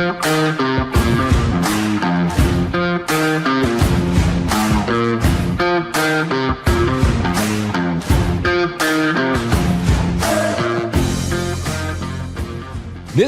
This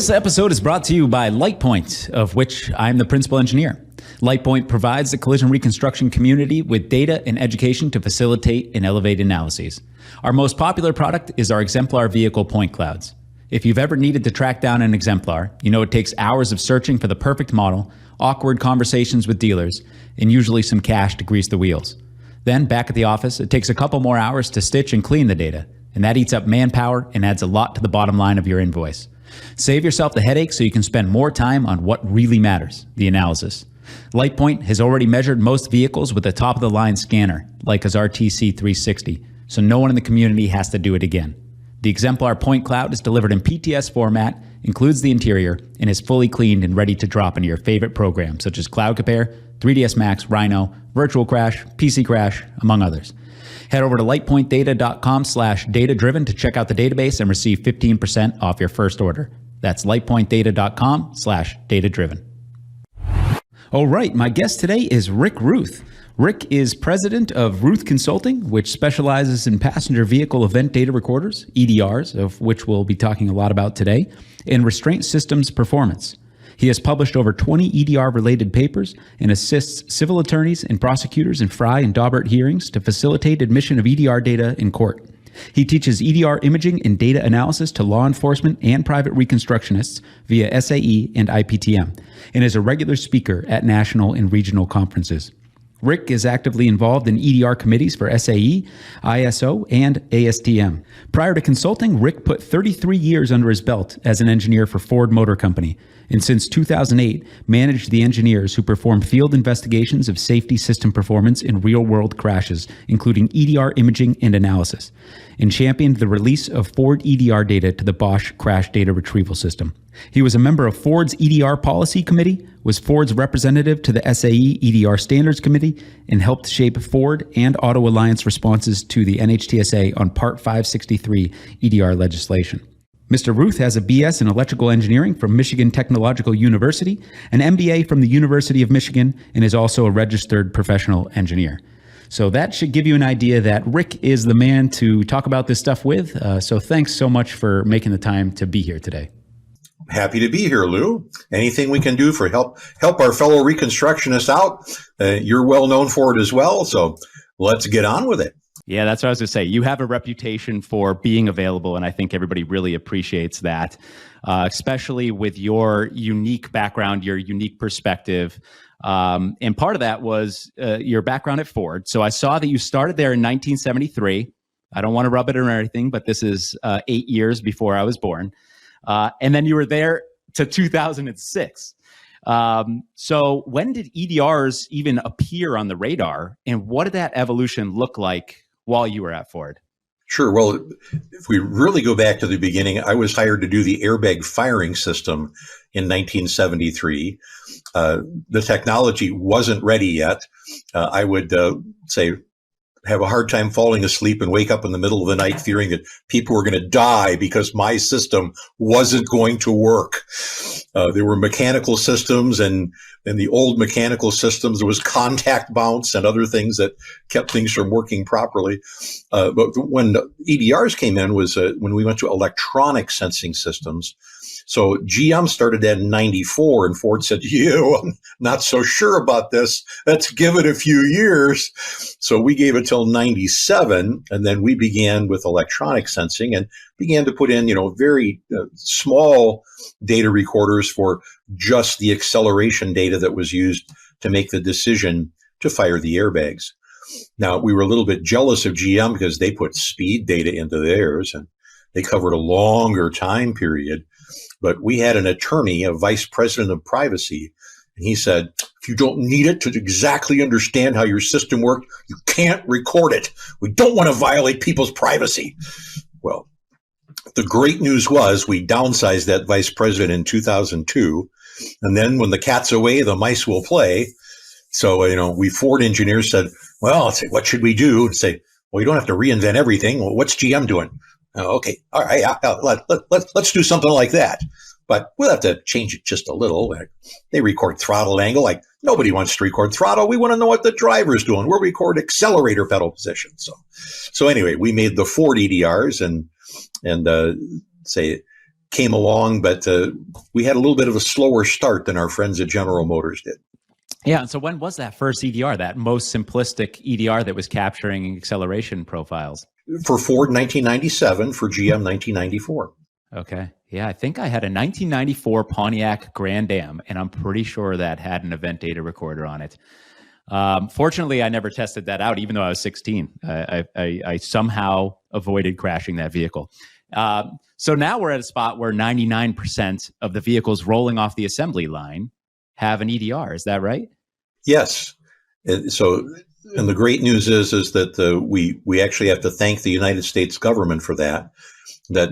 episode is brought to you by LightPoint, of which I'm the principal engineer. LightPoint provides the collision reconstruction community with data and education to facilitate and elevate analyses. Our most popular product is our exemplar vehicle point clouds. If you've ever needed to track down an exemplar, you know it takes hours of searching for the perfect model, awkward conversations with dealers, and usually some cash to grease the wheels. Then, back at the office, it takes a couple more hours to stitch and clean the data, and that eats up manpower and adds a lot to the bottom line of your invoice. Save yourself the headache so you can spend more time on what really matters, the analysis. LightPoint has already measured most vehicles with a top-of-the-line scanner, like Leica's RTC 360, so no one in the community has to do it again. The exemplar point cloud is delivered in PTS format, includes the interior, and is fully cleaned and ready to drop into your favorite programs such as Cloud Compare, 3ds Max, Rhino, Virtual Crash, PC Crash, among others. Head over to lightpointdata.com/data-driven to check out the database and receive 15% off your first order. That's lightpointdata.com/data-driven. All right, my guest today is Rick Ruth. Rick is president of Ruth Consulting, which specializes in passenger vehicle event data recorders, EDRs, of which we'll be talking a lot about today, and restraint systems performance. He has published over 20 EDR-related papers and assists civil attorneys and prosecutors in Frye and Daubert hearings to facilitate admission of EDR data in court. He teaches EDR imaging and data analysis to law enforcement and private reconstructionists via SAE and IPTM, and is a regular speaker at national and regional conferences. Rick is actively involved in EDR committees for SAE, ISO, and ASTM. Prior to consulting, Rick put 33 years under his belt as an engineer for Ford Motor Company, and since 2008, managed the engineers who perform field investigations of safety system performance in real-world crashes, including EDR imaging and analysis, and championed the release of Ford EDR data to the Bosch crash data retrieval system. He was a member of Ford's EDR policy committee, was Ford's representative to the SAE EDR standards committee, and helped shape Ford and Auto Alliance responses to the NHTSA on Part 563 EDR legislation. Mr. Ruth has a BS in electrical engineering from Michigan Technological University, an MBA from the University of Michigan, and is also a registered professional engineer. So that should give you an idea that Rick is the man to talk about this stuff with. So thanks so much for making the time to be here today. Happy to be here, Lou. Anything we can do for help our fellow reconstructionists out, you're well known for it as well. So let's get on with it. Yeah, that's what I was going to say. You have a reputation for being available, and I think everybody really appreciates that, especially with your unique background, your unique perspective. And part of that was your background at Ford. So I saw that you started there in 1973. I don't want to rub it in or anything, but this is 8 years before I was born. And then you were there to 2006. So when did EDRs even appear on the radar, and what did that evolution look like while you were at Ford? Sure. Well, if we really go back to the beginning, I was hired to do the airbag firing system in 1973. The technology wasn't ready yet. I would have a hard time falling asleep and wake up in the middle of the night fearing that people were going to die because my system wasn't going to work. There were mechanical systems, and in the old mechanical systems, there was contact bounce and other things that kept things from working properly. But when EDRs came in was when we went to electronic sensing systems. So GM started that in 94, and Ford said, I'm not so sure about this. Let's give it a few years. So we gave it till 97, and then we began with electronic sensing and began to put in, very small data recorders for just the acceleration data that was used to make the decision to fire the airbags. Now, we were a little bit jealous of GM because they put speed data into theirs, and they covered a longer time period. But we had an attorney, a vice president of privacy, and he said, if you don't need it to exactly understand how your system worked, you can't record it. We don't want to violate people's privacy. Well, the great news was we downsized that vice president in 2002. And then when the cat's away, the mice will play. So, we Ford engineers said, well, let's say, what should we do? And say, well, you don't have to reinvent everything. Well, what's GM doing? Okay. All right. Let's do something like that. but we'll have to change it just a little. Like, they record throttle angle. Like, nobody wants to record throttle. We want to know what the driver's doing. We'll record accelerator pedal position. So anyway, we made the Ford EDRs and say it came along, but we had a little bit of a slower start than our friends at General Motors did. Yeah. And so when was that first EDR, that most simplistic EDR that was capturing acceleration profiles? For Ford, 1997. For GM, 1994. Okay. Yeah, I think I had a 1994 Pontiac Grand Am, and I'm pretty sure that had an event data recorder on it. Fortunately, I never tested that out, even though I was 16. I somehow avoided crashing that vehicle. So now we're at a spot where 99% of the vehicles rolling off the assembly line have an EDR. Is that right? Yes. So, and the great news is that we actually have to thank the United States government for that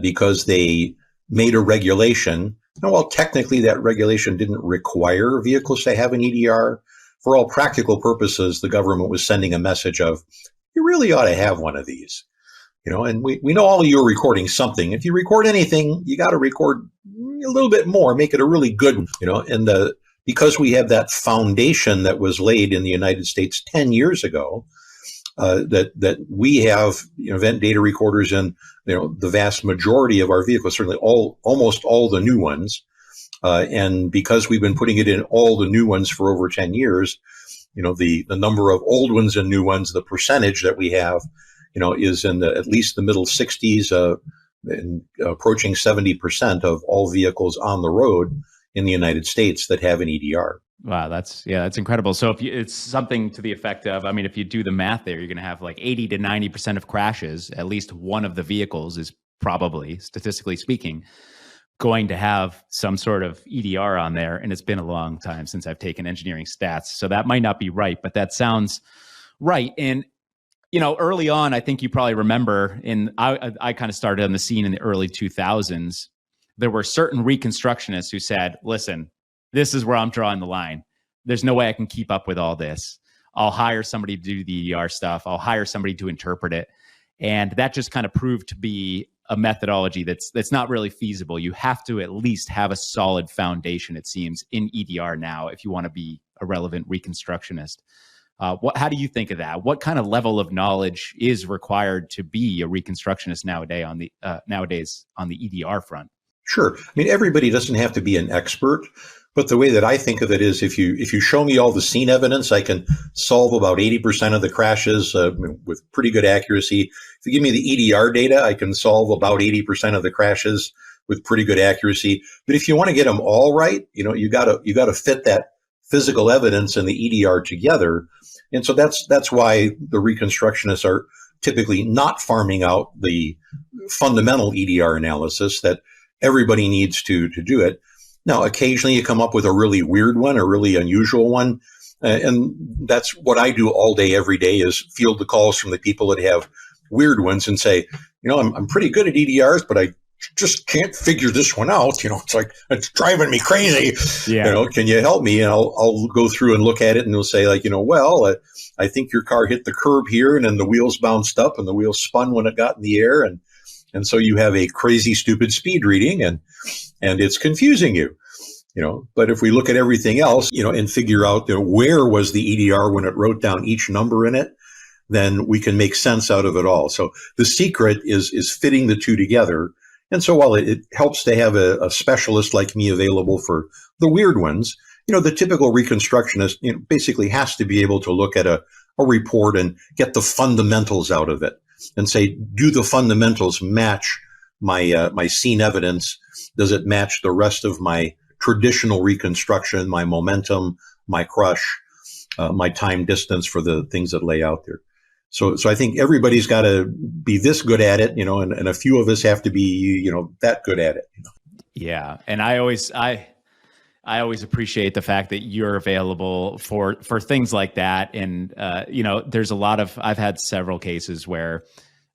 because they made a regulation. And while technically that regulation didn't require vehicles to have an EDR, for all practical purposes, the government was sending a message of, you really ought to have one of these. And we know all of you are recording something. If you record anything, you got to record a little bit more, make it a really good, and because we have that foundation that was laid in the United States 10 years ago, that we have event data recorders in the vast majority of our vehicles, certainly almost all the new ones, and because we've been putting it in all the new ones for over 10 years, the number of old ones and new ones, the percentage that we have, is in at least the middle 60s, and approaching 70% of all vehicles on the road in the United States that have an EDR. Wow, that's incredible. So it's something to the effect of, if you do the math there, you're going to have like 80 to 90% of crashes. At least one of the vehicles is probably, statistically speaking, going to have some sort of EDR on there. And it's been a long time since I've taken engineering stats, so that might not be right, but that sounds right. And early on, I think you probably remember, I kind of started on the scene in the early 2000s. There were certain reconstructionists who said, listen, this is where I'm drawing the line. There's no way I can keep up with all this. I'll hire somebody to do the EDR stuff. I'll hire somebody to interpret it. And that just kind of proved to be a methodology that's not really feasible. You have to at least have a solid foundation, it seems, in EDR now if you want to be a relevant reconstructionist. How do you think of that? What kind of level of knowledge is required to be a reconstructionist nowadays on the EDR front? Sure. Everybody doesn't have to be an expert, but the way that I think of it is if you show me all the scene evidence, I can solve about 80% of the crashes with pretty good accuracy. If you give me the EDR data, I can solve about 80% of the crashes with pretty good accuracy. But if you want to get them all right, you got to fit that physical evidence and the EDR together. And so that's why the reconstructionists are typically not farming out the fundamental EDR analysis that everybody needs to do it. Now, occasionally you come up with a really weird one, a really unusual one. And that's what I do all day, every day, is field the calls from the people that have weird ones and say, I'm pretty good at EDRs, but I just can't figure this one out. It's like, it's driving me crazy. Yeah. Can you help me? And I'll go through and look at it and they'll say I think your car hit the curb here and then the wheels bounced up and the wheels spun when it got in the air. And so you have a crazy, stupid speed reading and it's confusing you, but if we look at everything else, and figure out where was the EDR when it wrote down each number in it, then we can make sense out of it all. So the secret is fitting the two together. And so while it helps to have a specialist like me available for the weird ones, the typical reconstructionist basically has to be able to look at a report and get the fundamentals out of it and say, do the fundamentals match my scene evidence? Does it match the rest of my traditional reconstruction, my momentum, my crush, my time distance for the things that lay out there? So I think everybody's got to be this good at it, and a few of us have to be, that good at it. Yeah. And I always appreciate the fact that you're available for things like that. And, I've had several cases where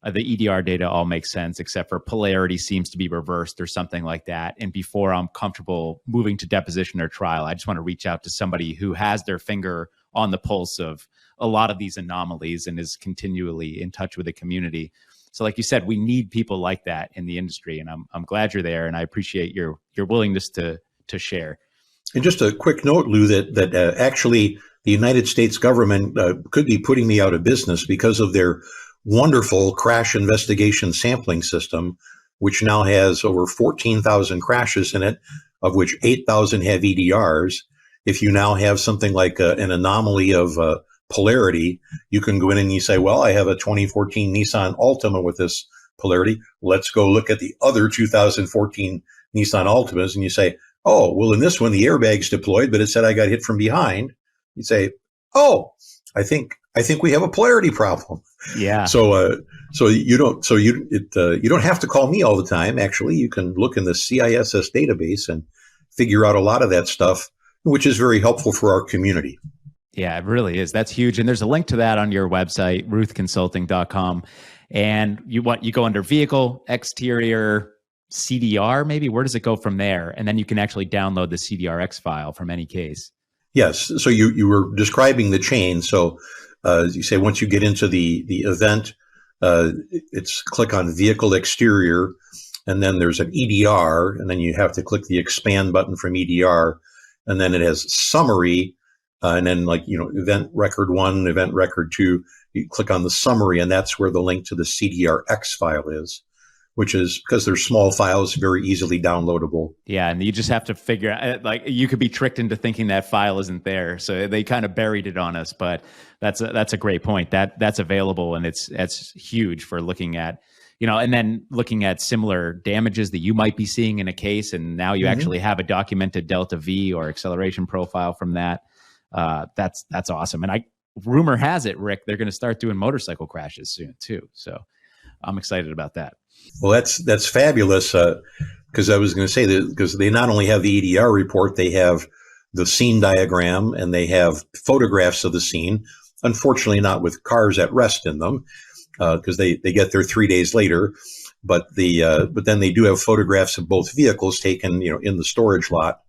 the EDR data all makes sense, except for polarity seems to be reversed or something like that. And before I'm comfortable moving to deposition or trial, I just want to reach out to somebody who has their finger on the pulse of a lot of these anomalies and is continually in touch with the community. So like you said, we need people like that in the industry, and I'm glad you're there, and I appreciate your willingness to share. And just a quick note, Lou, that actually the United States government could be putting me out of business because of their wonderful crash investigation sampling system, which now has over 14,000 crashes in it, of which 8,000 have EDRs. If you now have something like an anomaly of polarity, you can go in and you say, well, I have a 2014 Nissan Altima with this polarity. Let's go look at the other 2014 Nissan Altimas. And you say, oh, well, in this one, the airbag's deployed, but it said I got hit from behind. You say, oh, I think we have a polarity problem. Yeah. So you don't have to call me all the time. Actually, you can look in the CISS database and figure out a lot of that stuff, which is very helpful for our community. Yeah, it really is. That's huge. And there's a link to that on your website, ruthconsulting.com. And you go under vehicle, exterior, CDR, maybe? Where does it go from there? And then you can actually download the CDRX file from any case. Yes. So you were describing the chain. So as you say, once you get into the event, it's click on vehicle exterior, and then there's an EDR, and then you have to click the expand button from EDR, and then it has summary, and then event record 1, event record 2. You click on the summary, and that's where the link to the CDRX file is, which is, because they're small files, very easily downloadable. Yeah, and you just have to figure out, you could be tricked into thinking that file isn't there. So they kind of buried it on us, but that's a great point. That's available, and it's huge for looking at, and then looking at similar damages that you might be seeing in a case, and now you actually have a documented delta V or acceleration profile from that. That's awesome. And rumor has it, Rick, they're going to start doing motorcycle crashes soon too. So I'm excited about that. Well, that's fabulous, because I was going to say that, because they not only have the EDR report, they have the scene diagram, and they have photographs of the scene. Unfortunately, not with cars at rest in them, because they get there 3 days later. But then they do have photographs of both vehicles taken, in the storage lot,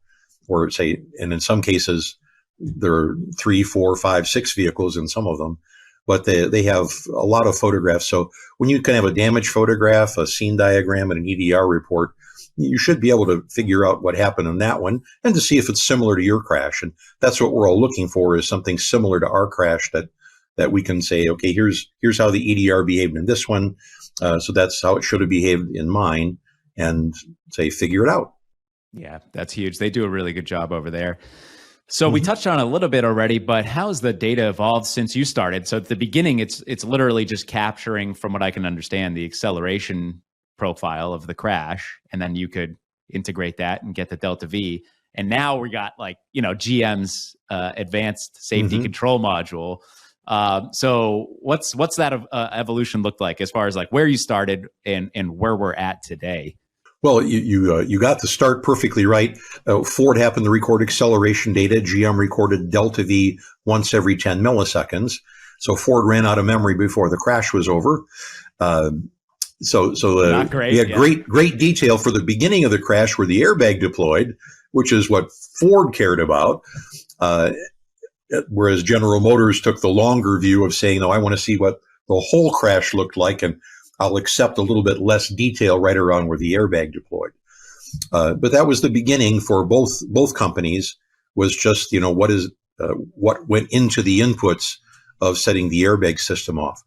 or and in some cases there are 3, 4, 5, 6 vehicles in some of them. But they have a lot of photographs. So when you can have a damage photograph, a scene diagram, and an EDR report, you should be able to figure out what happened in that one, and to see if it's similar to your crash. And that's what we're all looking for, is something similar to our crash that we can say, okay, here's how the EDR behaved in this one. So that's how it should have behaved in mine, and figure it out. Yeah, that's huge. They do a really good job over there. So we touched on it a little bit already, but how's the data evolved since you started? So at the beginning, it's literally just capturing, from what I can understand, the acceleration profile of the crash, and then you could integrate that and get the delta V. And now we got GM's advanced safety control module. So what's that evolution look like, as far as where you started and where we're at today? Well, you got the start perfectly right. Ford happened to record acceleration data. GM recorded delta V once every 10 milliseconds. So Ford ran out of memory before the crash was over. Not great. We had great detail for the beginning of the crash, where the airbag deployed, which is what Ford cared about. Whereas General Motors took the longer view of saying, no, I want to see what the whole crash looked like, and I'll accept a little bit less detail right around where the airbag deployed. But that was the beginning for both companies, was just, what went into the inputs of setting the airbag system off.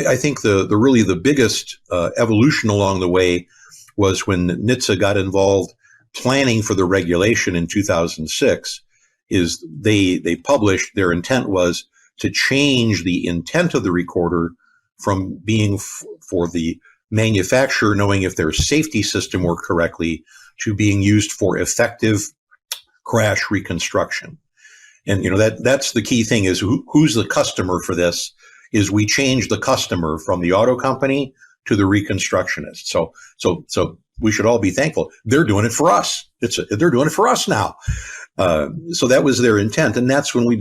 I think the biggest evolution along the way was when NHTSA got involved planning for the regulation in 2006. Is they published, their intent was to change the intent of the recorder from being for the manufacturer knowing if their safety system worked correctly, to being used for effective crash reconstruction. And that's the key thing, is who's the customer for this. Is we change the customer from the auto company to the reconstructionist. So we should all be thankful. They're doing it for us. They're doing it for us now. So that was their intent, and that's when we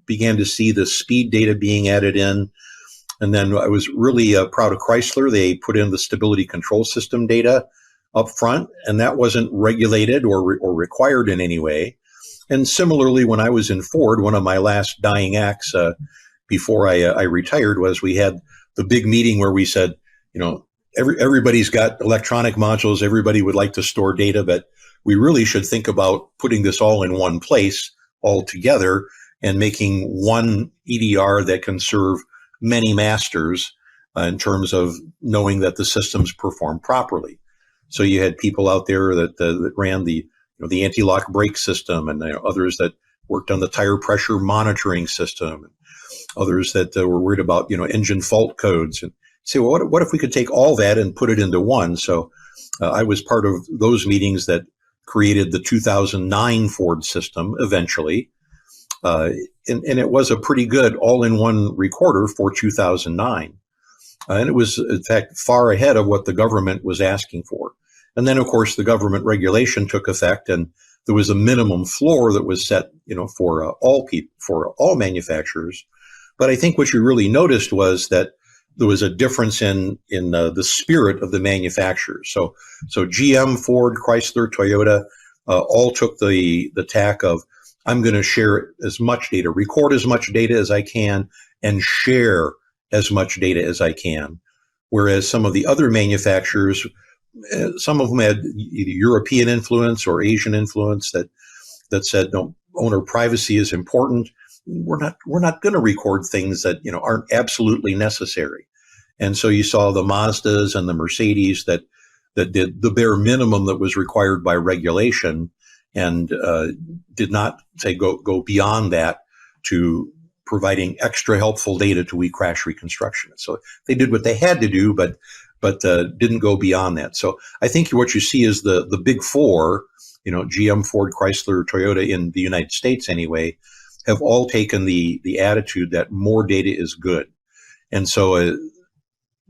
began to see the speed data being added in. And then I was really proud of Chrysler. They put in the stability control system data up front, and that wasn't regulated or required in any way. And similarly, when I was in Ford, one of my last dying acts before I retired was, we had the big meeting where we said, Everybody's got electronic modules. Everybody would like to store data, but we really should think about putting this all in one place all together and making one EDR that can serve many masters in terms of knowing that the systems perform properly. So you had people out there that ran the anti-lock brake system, and others that worked on the tire pressure monitoring system, and others that were worried about engine fault codes. And say, well, what if we could take all that and put it into one? So I was part of those meetings that created the 2009 Ford system eventually. And it was a pretty good all-in-one recorder for 2009. And it was, in fact, far ahead of what the government was asking for. And then, of course, the government regulation took effect, and there was a minimum floor that was set, for all manufacturers. But I think what you really noticed was that there was a difference in the spirit of the manufacturers. So GM, Ford, Chrysler, Toyota all took the tack of, I'm going to share as much data, record as much data as I can, and share as much data as I can. Whereas some of the other manufacturers, some of them had either European influence or Asian influence that said, no, owner privacy is important. We're not going to record things that aren't absolutely necessary. And so you saw the Mazdas and the Mercedes that did the bare minimum that was required by regulation, and did not say go beyond that to providing extra helpful data to crash reconstructionists. So they did what they had to do, but didn't go beyond that. So I think what you see is the big four, GM, Ford, Chrysler, Toyota in the United States anyway, have all taken the attitude that more data is good. And so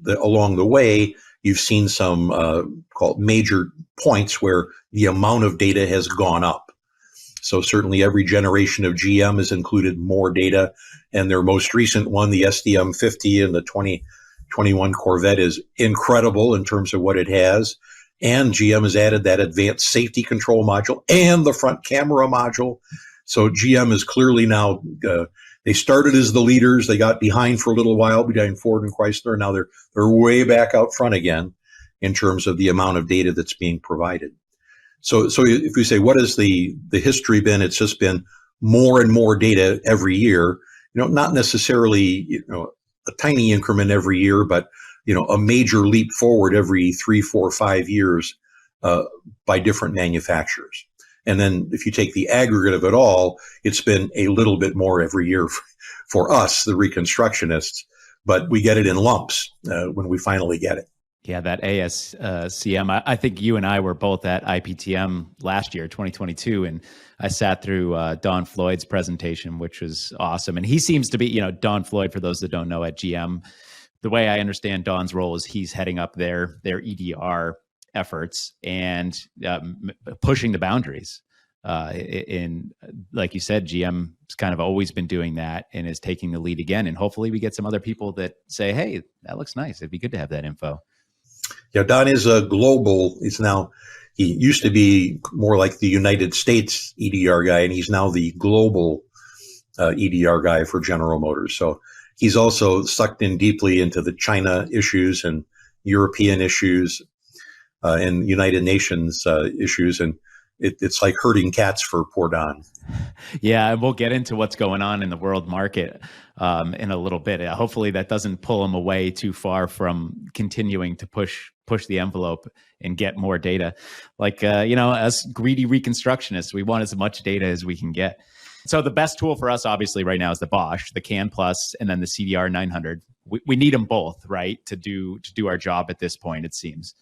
along the way, you've seen some called major points where the amount of data has gone up. So certainly every generation of GM has included more data, and their most recent one, the SDM50 and the 2021 Corvette, is incredible in terms of what it has. And GM has added that advanced safety control module and the front camera module. So GM is clearly now, they started as the leaders. They got behind for a little while behind Ford and Chrysler. Now they're way back out front again in terms of the amount of data that's being provided. So if we say, what has the history been? It's just been more and more data every year, not necessarily, a tiny increment every year, but, a major leap forward every 3, 4, 5 years, by different manufacturers. And then if you take the aggregate of it all, it's been a little bit more every year for us, the reconstructionists, but we get it in lumps when we finally get it. Yeah, that ASCM. I think you and I were both at IPTM last year, 2022, and I sat through Don Floyd's presentation, which was awesome. And he seems to be, Don Floyd, for those that don't know, at GM, the way I understand Don's role is he's heading up their EDR efforts and pushing the boundaries. In like you said, GM has kind of always been doing that and is taking the lead again. And hopefully we get some other people that say, hey, that looks nice. It'd be good to have that info. Yeah, Don is a global. He used to be more like the United States EDR guy, and he's now the global EDR guy for General Motors. So he's also sucked in deeply into the China issues and European issues and United Nations issues. And it's like herding cats for poor Don. Yeah, and we'll get into what's going on in the world market in a little bit. Hopefully that doesn't pull him away too far from continuing to push the envelope and get more data. Like, as greedy reconstructionists, we want as much data as we can get. So the best tool for us, obviously, right now is the Bosch, the CAN Plus, and then the CDR 900. We need them both, right, to do our job at this point, it seems.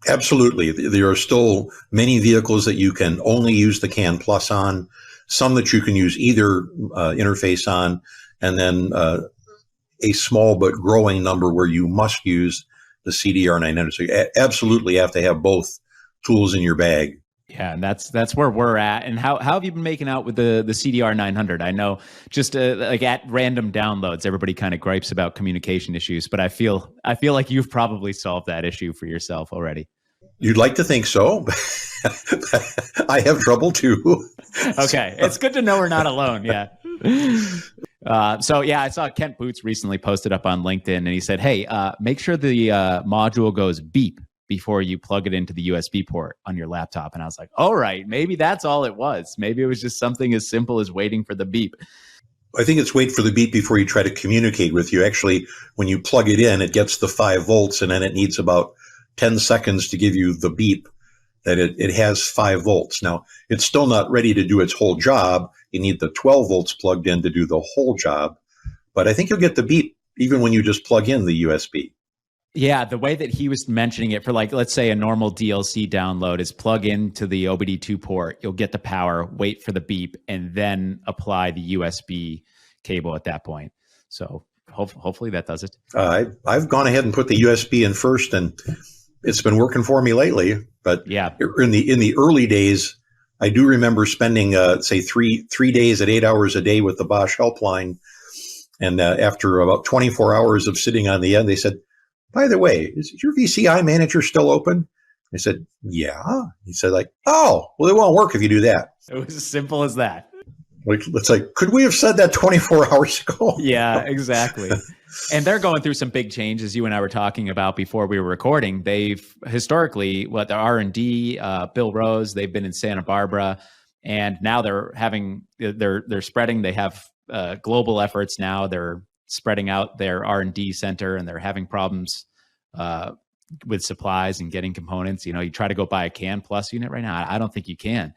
Absolutely. There are still many vehicles that you can only use the CAN Plus on, some that you can use either interface on, and then a small but growing number where you must use the CDR 900. So you absolutely have to have both tools in your bag. Yeah, and that's where we're at. And how have you been making out with the CDR 900? I know just like at random downloads, everybody kind of gripes about communication issues, but I feel like you've probably solved that issue for yourself already. You'd like to think so. I have trouble too. Okay, it's good to know we're not alone. Yeah. So yeah, I saw Kent Boots recently posted up on LinkedIn, and he said, "Hey, make sure the module goes beep before you plug it into the USB port on your laptop." And I was like, "All right, maybe that's all it was. Maybe it was just something as simple as waiting for the beep." I think it's wait for the beep before you try to communicate with you. Actually, when you plug it in, it gets the 5 volts, and then it needs about 10 seconds to give you the beep that it has 5 volts. Now, it's still not ready to do its whole job. You need the 12 volts plugged in to do the whole job. But I think you'll get the beep even when you just plug in the USB. Yeah, the way that he was mentioning it for, like, let's say a normal DLC download is plug into the OBD2 port, you'll get the power, wait for the beep, and then apply the USB cable at that point. So hopefully that does it. I've gone ahead and put the USB in first, and it's been working for me lately. But yeah, in the early days, I do remember spending say three days at 8 hours a day with the Bosch helpline, and after about 24 hours of sitting on the end, they said, "By the way, is your VCI manager still open?" I said, "Yeah." He said, like, "Oh, well, it won't work if you do that." It was as simple as that. Like, it's like, could we have said that 24 hours ago? Yeah, exactly. And they're going through some big changes. You and I were talking about before we were recording. They've historically, the R&D, Bill Rose, they've been in Santa Barbara, and now they're spreading. They have global efforts now. They're spreading out their R&D center, and they're having problems with supplies and getting components. You try to go buy a CAN Plus unit right now. I don't think you can.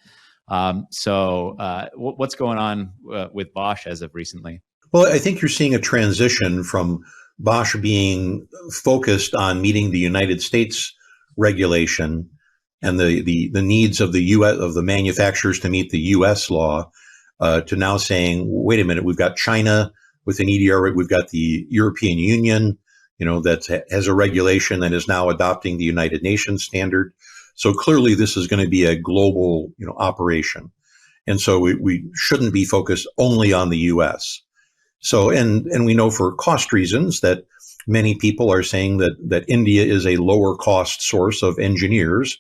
So what's going on with Bosch as of recently? Well, I think you're seeing a transition from Bosch being focused on meeting the United States regulation and the needs of the U.S. of the manufacturers to meet the U.S. law, to now saying, wait a minute, we've got China with an EDR, we've got the European Union, that has a regulation that is now adopting the United Nations standard. So clearly, this is going to be a global, operation, and so we shouldn't be focused only on the U.S. So, and we know for cost reasons that many people are saying that India is a lower cost source of engineers,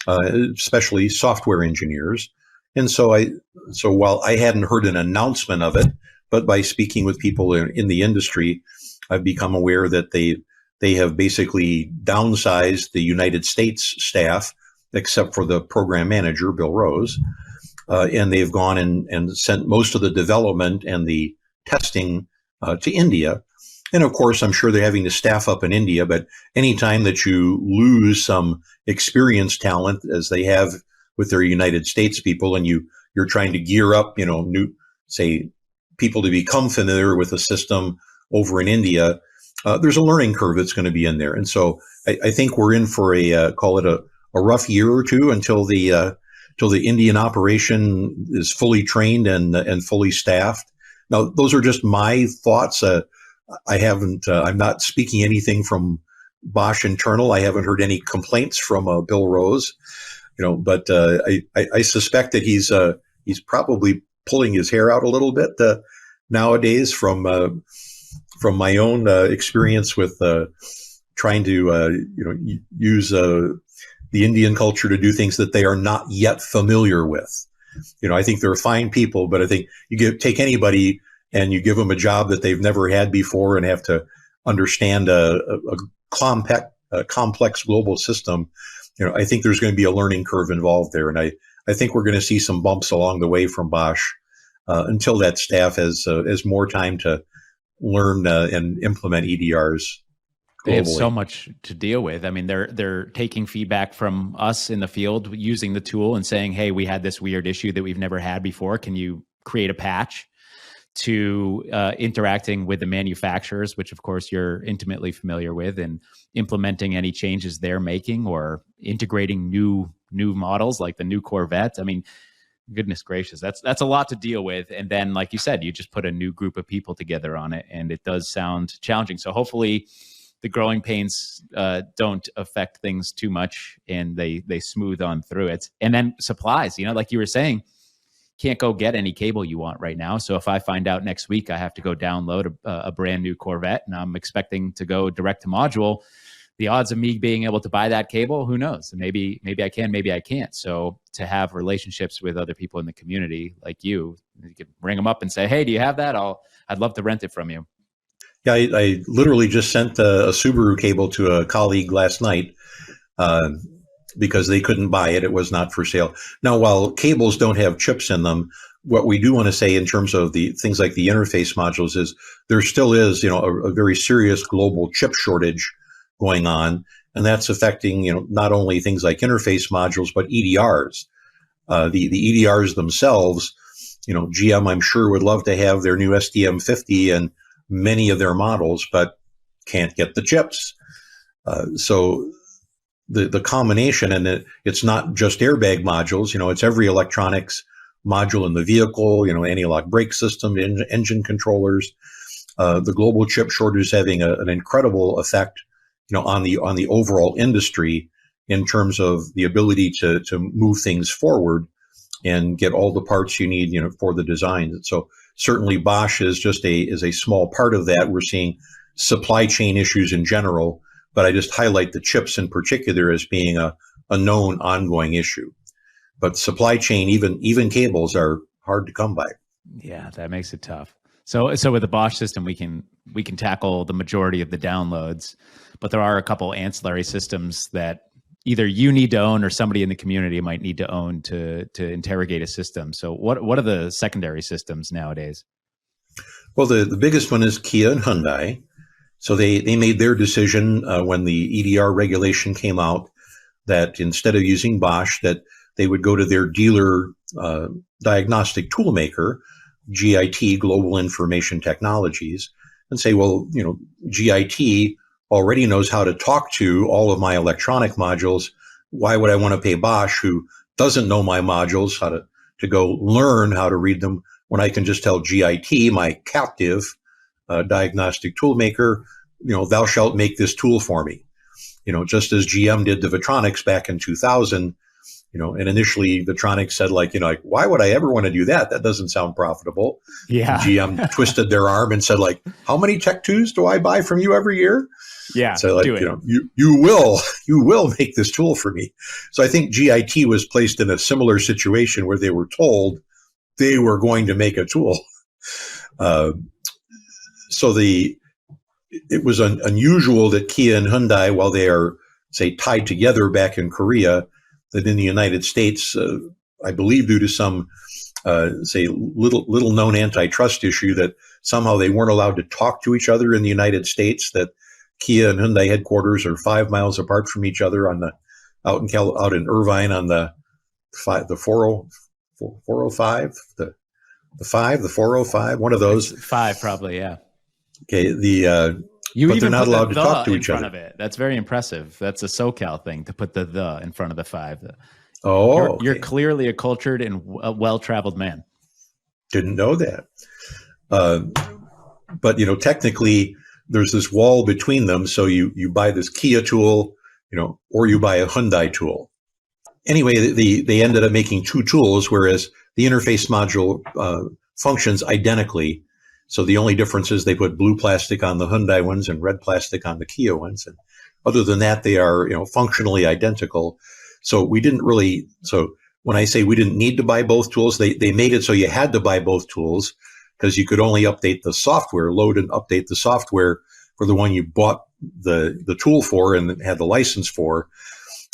especially software engineers. And so while I hadn't heard an announcement of it, but by speaking with people in the industry, I've become aware that they have basically downsized the United States staff, except for the program manager, Bill Rose, and they've gone and sent most of the development and the testing to India. And of course, I'm sure they're having to staff up in India, but anytime that you lose some experienced talent, as they have with their United States people, and you're trying to gear up, new, say, people to become familiar with the system over in India, there's a learning curve that's going to be in there. And so I think we're in for call it a rough year or two until the Indian operation is fully trained and fully staffed. Now, those are just my thoughts. I'm not speaking anything from Bosch internal. I haven't heard any complaints from Bill Rose, but I suspect that he's probably pulling his hair out a little bit nowadays from my own experience with trying to use the Indian culture to do things that they are not yet familiar with. I think they're fine people, but I think take anybody and you give them a job that they've never had before and have to understand a complex global system. I think there's going to be a learning curve involved there. And I think we're going to see some bumps along the way from Bosch until that staff has more time to learn and implement EDRs. They have so much to deal with. I mean, they're taking feedback from us in the field, using the tool and saying, "Hey, we had this weird issue that we've never had before. Can you create a patch?" To interacting with the manufacturers, which of course you're intimately familiar with, and implementing any changes they're making or integrating new models like the new Corvette. I mean, goodness gracious, that's a lot to deal with. And then, like you said, you just put a new group of people together on it, and it does sound challenging. So hopefully the growing pains don't affect things too much, and they smooth on through it. And then supplies, like you were saying, can't go get any cable you want right now. So if I find out next week I have to go download a brand new Corvette and I'm expecting to go direct to module, the odds of me being able to buy that cable, who knows? Maybe I can, maybe I can't. So to have relationships with other people in the community like you could ring them up and say, hey, do you have that? I'd love to rent it from you. Yeah, I literally just sent a Subaru cable to a colleague last night because they couldn't buy it. It was not for sale. Now, while cables don't have chips in them, what we do want to say in terms of the things like the interface modules is there still is, a very serious global chip shortage going on, and that's affecting, not only things like interface modules, but EDRs. The EDRs themselves, GM, I'm sure, would love to have their new STM50 and many of their models, but can't get the chips. So the combination, and it's not just airbag modules, it's every electronics module in the vehicle, anti-lock brake system, engine controllers. The global chip shortage is having an incredible effect, on the overall industry in terms of the ability to move things forward and get all the parts you need, for the design. So certainly Bosch is just a small part of that. We're seeing supply chain issues in general, but I just highlight the chips in particular as being a known ongoing issue. But supply chain, even cables, are hard to come by. Yeah, that makes it tough. So with the Bosch system, we can tackle the majority of the downloads, but there are a couple ancillary systems that either you need to own or somebody in the community might need to own to interrogate a system. So what are the secondary systems nowadays? Well, the biggest one is Kia and Hyundai. So they made their decision when the EDR regulation came out that instead of using Bosch, that they would go to their dealer diagnostic tool maker, GIT, Global Information Technologies, and say, well, GIT already knows how to talk to all of my electronic modules. Why would I want to pay Bosch, who doesn't know my modules, how to go learn how to read them, when I can just tell GIT, my captive diagnostic tool maker, thou shalt make this tool for me. Just as GM did to Vitronics back in 2000, and initially Vitronics said why would I ever want to do that? That doesn't sound profitable. Yeah. GM twisted their arm and said how many Tech 2s do I buy from you every year? Yeah. So do it. You will make this tool for me. So I think GIT was placed in a similar situation where they were told they were going to make a tool. So it was unusual that Kia and Hyundai, while they are, say, tied together back in Korea, that in the United States, I believe due to some, say, little known antitrust issue, that somehow they weren't allowed to talk to each other in the United States, that Kia and Hyundai headquarters are 5 miles apart from each other out in Irvine on the 405, the 405, one of those. It's 5 probably, yeah. Okay, but they're not allowed to talk to each other. Of it. That's very impressive. That's a SoCal thing to put the in front of the 5. You're clearly a cultured and a well-traveled man. Didn't know that. But technically there's this wall between them. So you buy this Kia tool, or you buy a Hyundai tool. Anyway, they ended up making 2 tools, whereas the interface module functions identically. So the only difference is they put blue plastic on the Hyundai ones and red plastic on the Kia ones. And other than that, they are, functionally identical. So we didn't really, so when I say we didn't need to buy both tools, they made it so you had to buy both tools because you could only update the software, load and update the software for the one you bought the tool for and had the license for.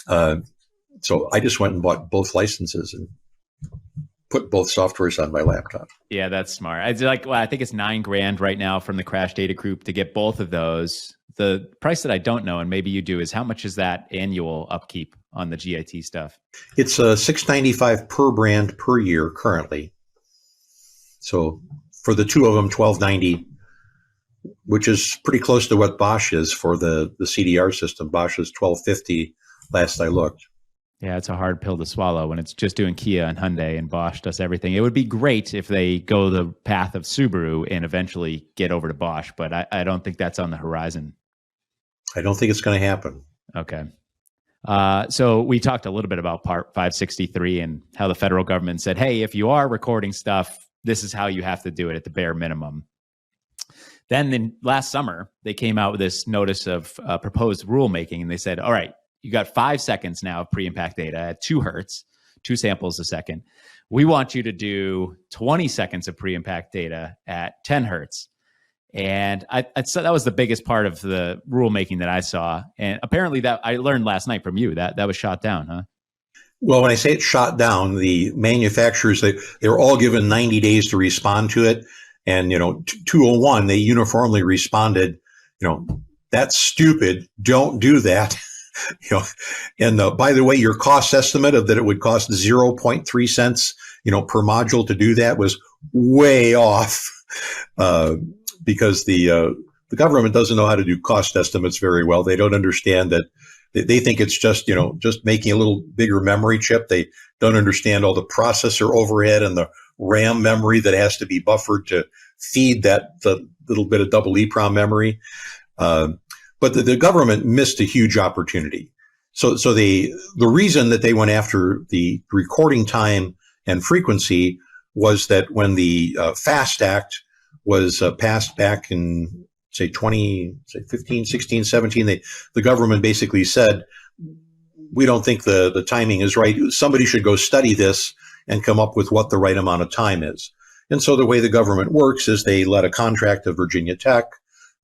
So I just went and bought both licenses and put both softwares on my laptop. Yeah, that's smart. I think it's $9,000 right now from the Crash Data Group to get both of those. The price that I don't know, and maybe you do, is how much is that annual upkeep on the GIT stuff? It's $695 per brand per year currently. So for the 2 of them, $1,290, which is pretty close to what Bosch is for the CDR system. Bosch is $1,250 last I looked. Yeah, it's a hard pill to swallow when it's just doing Kia and Hyundai and Bosch does everything. It would be great if they go the path of Subaru and eventually get over to Bosch, but I don't think that's on the horizon. I don't think it's going to happen. Okay. So we talked a little bit about Part 563 and how the federal government said, hey, if you are recording stuff, this is how you have to do it at the bare minimum. Then last summer, they came out with this notice of proposed rulemaking, and they said, all right, you got 5 seconds now of pre-impact data at 2 hertz, 2 samples a second. We want you to do 20 seconds of pre-impact data at 10 hertz. And so that was the biggest part of the rulemaking that I saw. And apparently that I learned last night from you that was shot down, huh? Well, when I say it's shot down, the manufacturers, they were all given 90 days to respond to it. And, 201, they uniformly responded, that's stupid. Don't do that. And by the way, your cost estimate of that it would cost 0.3 cents, per module to do that was way off, because the government doesn't know how to do cost estimates very well. They don't understand that. They think it's just making a little bigger memory chip. They don't understand all the processor overhead and the RAM memory that has to be buffered to feed the little bit of double EEPROM memory. But the government missed a huge opportunity. So the reason that they went after the recording time and frequency was that when the FAST Act was passed back in, say 15, 16, 17, the government basically said, we don't think the timing is right. Somebody should go study this and come up with what the right amount of time is. And so the way the government works is they let a contract to Virginia Tech.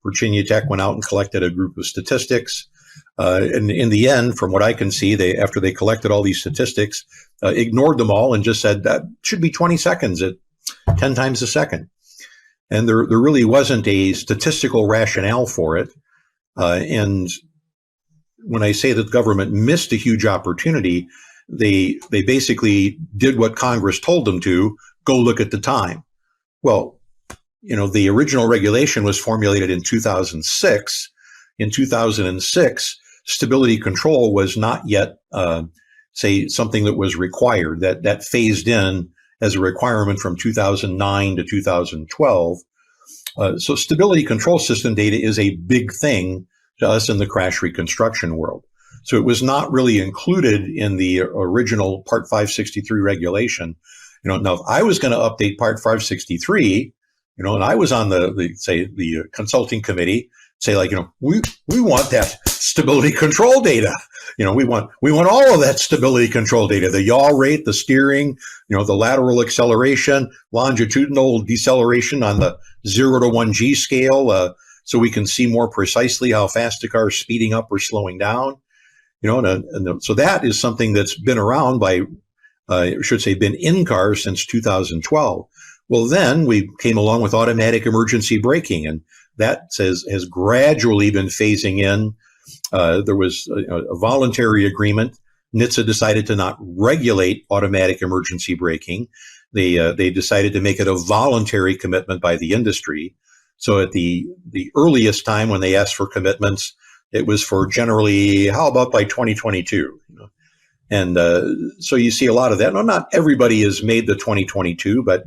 Virginia Tech went out and collected a group of statistics. And in the end, from what I can see, after they collected all these statistics, ignored them all and just said that should be 20 seconds at 10 times a second. And there really wasn't a statistical rationale for it. And when I say that the government missed a huge opportunity, they basically did what Congress told them to, go look at the time. Well, the original regulation was formulated in 2006. In 2006, stability control was not yet, something that was required, that phased in as a requirement from 2009 to 2012. So stability control system data is a big thing to us in the crash reconstruction world. So it was not really included in the original Part 563 regulation. Now if I was going to update Part 563, and I was on the consulting committee, say we want that stability control data. We want all of that stability control data, the yaw rate, the steering, the lateral acceleration, longitudinal deceleration on the 0 to 1G scale, so we can see more precisely how fast the car is speeding up or slowing down. So that is something that's been around been in cars since 2012. Well, then we came along with automatic emergency braking, and that has gradually been phasing in. There was a voluntary agreement. NHTSA decided to not regulate automatic emergency braking. They decided to make it a voluntary commitment by the industry. So at the earliest time when they asked for commitments, it was for generally, how about by 2022? And so you see a lot of that. Now, not everybody has made the 2022, but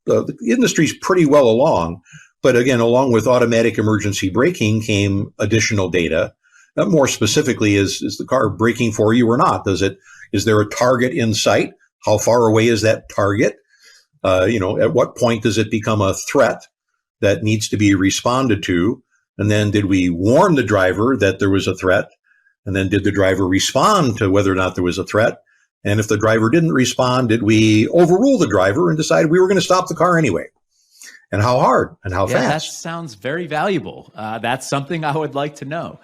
the industry's pretty well along. But again, along with automatic emergency braking came additional data. More specifically, is the car braking for you or not? Is there a target in sight? How far away is that target? At what point does it become a threat that needs to be responded to? And then did we warn the driver that there was a threat? And then did the driver respond to whether or not there was a threat? And if the driver didn't respond, did we overrule the driver and decide we were going to stop the car anyway? And how hard and how fast? That sounds very valuable. That's something I would like to know.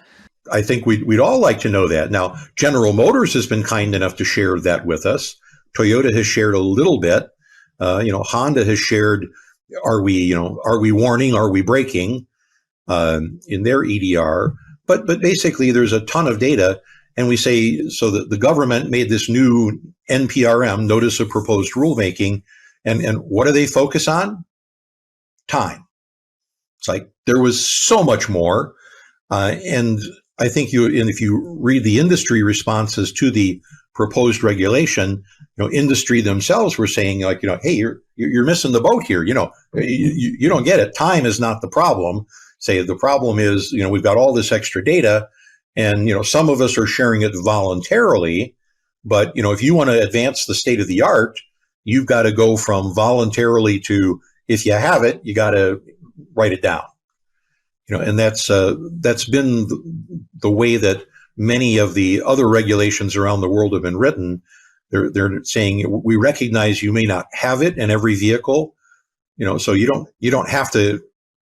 I think we'd all like to know that. Now, General Motors has been kind enough to share that with us. Toyota has shared a little bit. Honda has shared, are we warning, are we braking, in their EDR. But basically there's a ton of data. And we say, so that the government made this new NPRM, Notice of Proposed Rulemaking. And what do they focus on? Time. It's like there was so much more. And I think if you read the industry responses to the proposed regulation, industry themselves were saying hey, you're missing the boat here. You don't get it. Time is not the problem. Say the problem is, we've got all this extra data and, some of us are sharing it voluntarily, but, if you want to advance the state of the art, you've got to go from voluntarily to, if you have it, you got to write it down. And that's been the way that many of the other regulations around the world have been written. They're saying, we recognize you may not have it in every vehicle, so you don't have to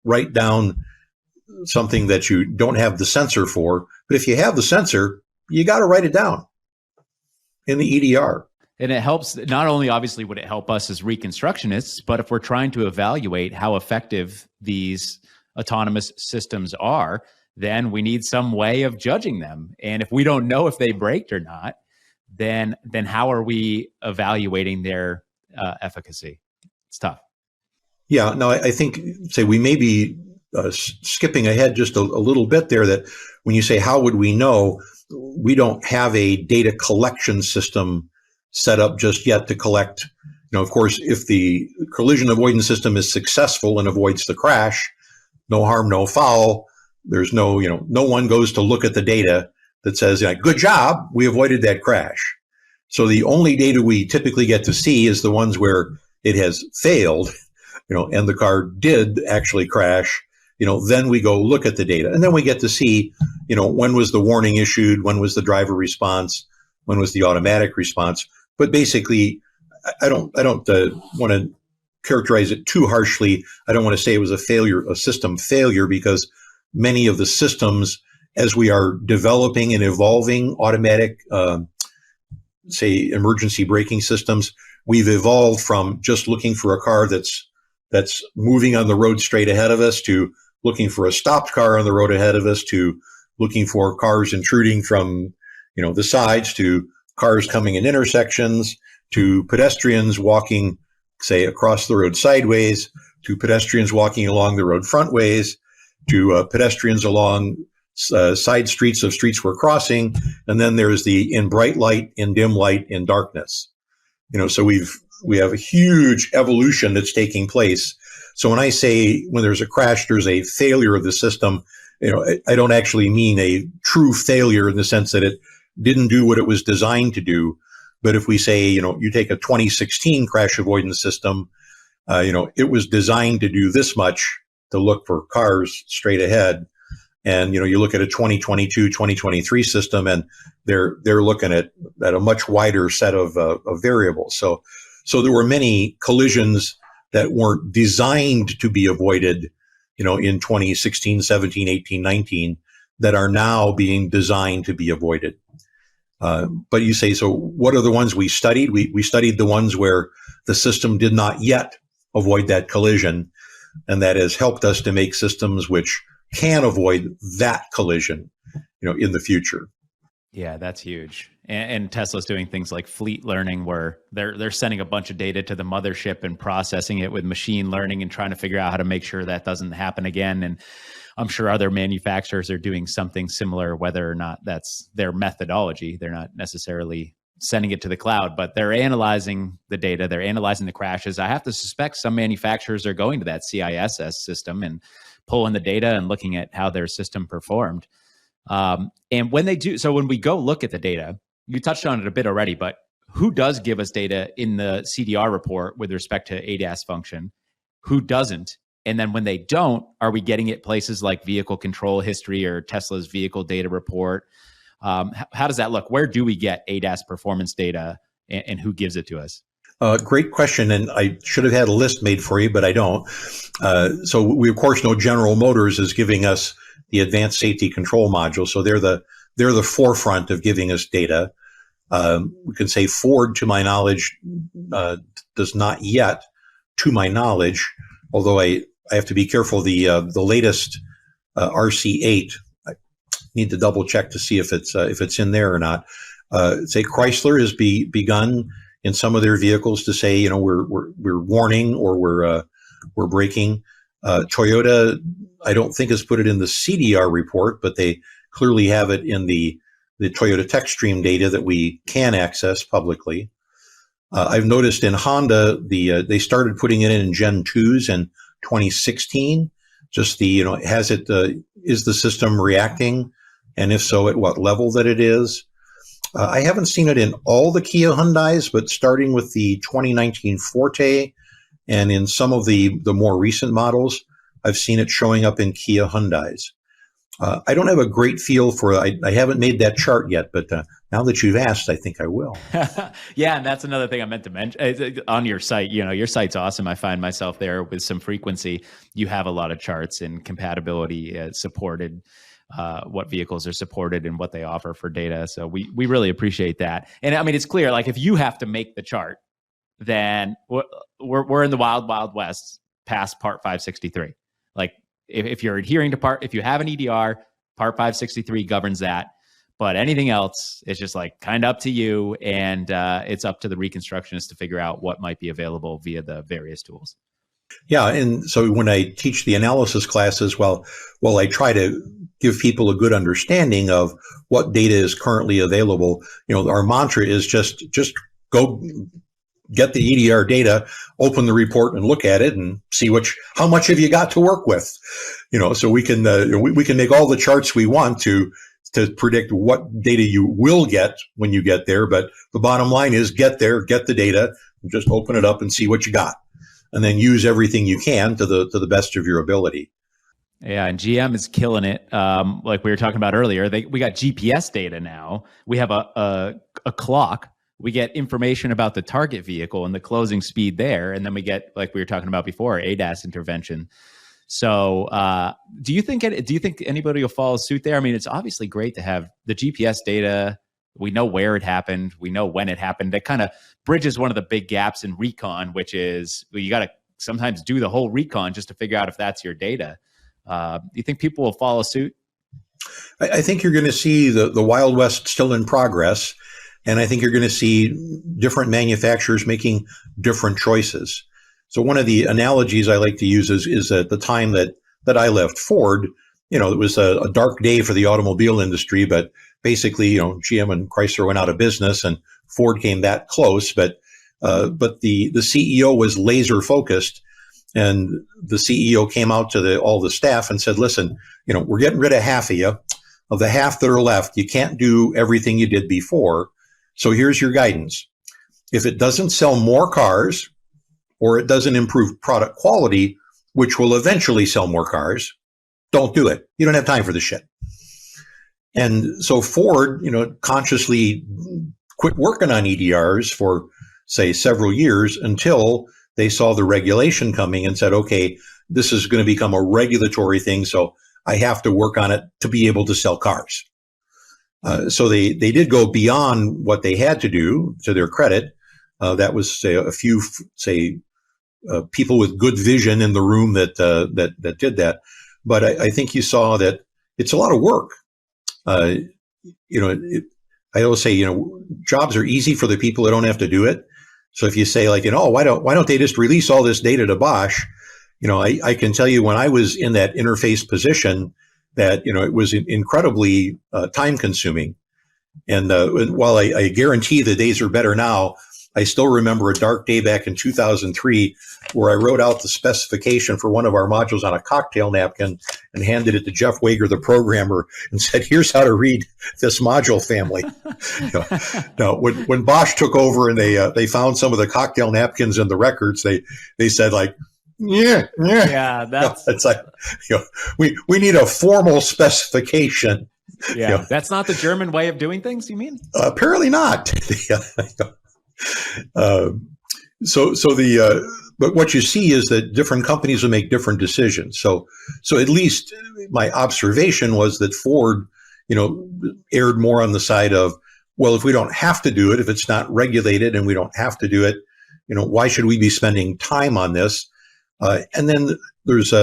write down something that you don't have the sensor for. But if you have the sensor, you got to write it down in the EDR. And it helps, not only obviously would it help us as reconstructionists, but if we're trying to evaluate how effective these autonomous systems are, then we need some way of judging them. And if we don't know if they braked or not, then how are we evaluating their efficacy? It's tough. Yeah, no, I think, say, we may be skipping ahead just a little bit there, that when you say, how would we know, we don't have a data collection system set up just yet to collect. Of course, if the collision avoidance system is successful and avoids the crash, no harm, no foul. There's no one goes to look at the data that says, good job, we avoided that crash. So the only data we typically get to see is the ones where it has failed, and the car did actually crash. Then we go look at the data, and then we get to see, when was the warning issued, when was the driver response, when was the automatic response. But basically, I don't want to characterize it too harshly. I don't want to say it was a system failure, because many of the systems, as we are developing and evolving automatic, say, emergency braking systems, we've evolved from just looking for a car that's moving on the road straight ahead of us, to looking for a stopped car on the road ahead of us, to looking for cars intruding from, the sides, to cars coming in intersections, to pedestrians walking, say, across the road sideways, to pedestrians walking along the road frontways, to pedestrians along side streets of streets we're crossing. And then there's the in bright light, in dim light, in darkness. So we have a huge evolution that's taking place. So when I say, when there's a crash, there's a failure of the system, I don't actually mean a true failure in the sense that it didn't do what it was designed to do. But if we say, you take a 2016 crash avoidance system, it was designed to do this much, to look for cars straight ahead. And, you look at a 2022, 2023 system, and they're looking at a much wider set of variables. So there were many collisions that weren't designed to be avoided, in 2016, 17, 18, 19, that are now being designed to be avoided. But you say, so what are the ones we studied? We studied the ones where the system did not yet avoid that collision, and that has helped us to make systems which can avoid that collision, in the future. Yeah, that's huge. And Tesla's doing things like fleet learning, where they're sending a bunch of data to the mothership and processing it with machine learning and trying to figure out how to make sure that doesn't happen again. And I'm sure other manufacturers are doing something similar, whether or not that's their methodology. They're not necessarily sending it to the cloud, but they're analyzing the data. They're analyzing the crashes. I have to suspect some manufacturers are going to that CISS system and pulling the data and looking at how their system performed. And when they do, so when we go look at the data, you touched on it a bit already, but who does give us data in the CDR report with respect to ADAS function? Who doesn't? And then when they don't, are we getting it places like vehicle control history or Tesla's vehicle data report? How does that look? Where do we get ADAS performance data, and who gives it to us? Great question, and I should have had a list made for you, but I don't. So we, of course, know General Motors is giving us the advanced safety control module, so they're the forefront of giving us data. We can say Ford, to my knowledge, does not yet, to my knowledge, although I have to be careful. The latest RC8, I need to double check to see if it's in there or not. Say Chrysler has begun in some of their vehicles to say, we're warning, or we're braking. Toyota, I don't think, has put it in the CDR report, but they clearly have it in the Toyota Tech Stream data that we can access publicly. I've noticed in Honda, they started putting it in Gen 2s in 2016. Just is the system reacting? And if so, at what level that it is? I haven't seen it in all the Kia Hyundais, but starting with the 2019 Forte and in some of the more recent models, I've seen it showing up in Kia Hyundais. I don't have a great feel for it. I haven't made that chart yet, but now that you've asked, I think I will. Yeah, and that's another thing I meant to mention on your site. Your site's awesome. I find myself there with some frequency. You have a lot of charts and compatibility supported, what vehicles are supported and what they offer for data. So we really appreciate that. And I mean, it's clear, like if you have to make the chart, then we're in the wild, wild west past Part 563. Like if you're adhering to if you have an EDR, Part 563 governs that. But anything else is just like kind of up to you. And it's up to the reconstructionist to figure out what might be available via the various tools. Yeah. And so when I teach the analysis classes, well, I try to give people a good understanding of what data is currently available. Our mantra is just go get the EDR data, open the report and look at it and see how much have you got to work with, so we can make all the charts we want to predict what data you will get when you get there. But the bottom line is get there, get the data, and just open it up and see what you got, and then use everything you can to the best of your ability. Yeah, and GM is killing it. Like we were talking about earlier, we got GPS data now. We have a clock. We get information about the target vehicle and the closing speed there, and then we get, like we were talking about before, ADAS intervention. So, do you think anybody will follow suit there? I mean, it's obviously great to have the GPS data. We know where it happened. We know when it happened. That kind of bridges one of the big gaps in recon, which is you got to sometimes do the whole recon just to figure out if that's your data. Do you think people will follow suit? I think you're going to see the Wild West still in progress. And I think you're going to see different manufacturers making different choices. So one of the analogies I like to use is at the time that I left Ford, it was a dark day for the automobile industry, but basically, GM and Chrysler went out of business and Ford came that close. But the CEO was laser focused, and the CEO came out to all the staff and said, listen, we're getting rid of half of you. Of the half that are left, you can't do everything you did before. So here's your guidance. If it doesn't sell more cars or it doesn't improve product quality, which will eventually sell more cars, don't do it. You don't have time for the shit. And so Ford, consciously quit working on EDRs for, say, several years until they saw the regulation coming and said, okay, this is going to become a regulatory thing, so I have to work on it to be able to sell cars. So they did go beyond what they had to do, to their credit. That was, say, a few, people with good vision in the room that did that. But I think you saw that it's a lot of work. I always say, jobs are easy for the people that don't have to do it. So if you say like, why don't they just release all this data to Bosch? I can tell you when I was in that interface position that, it was incredibly time consuming. And while I guarantee the days are better now, I still remember a dark day back in 2003 where I wrote out the specification for one of our modules on a cocktail napkin and handed it to Jeff Wager, the programmer, and said, here's how to read this module family. Now, when Bosch took over and they found some of the cocktail napkins in the records, they said like, yeah, that's it's like, we need a formal specification. Yeah, that's not the German way of doing things, you mean? Apparently not. But what you see is that different companies will make different decisions. So at least my observation was that Ford, erred more on the side of, well, if we don't have to do it, if it's not regulated and we don't have to do it, why should we be spending time on this? And then there's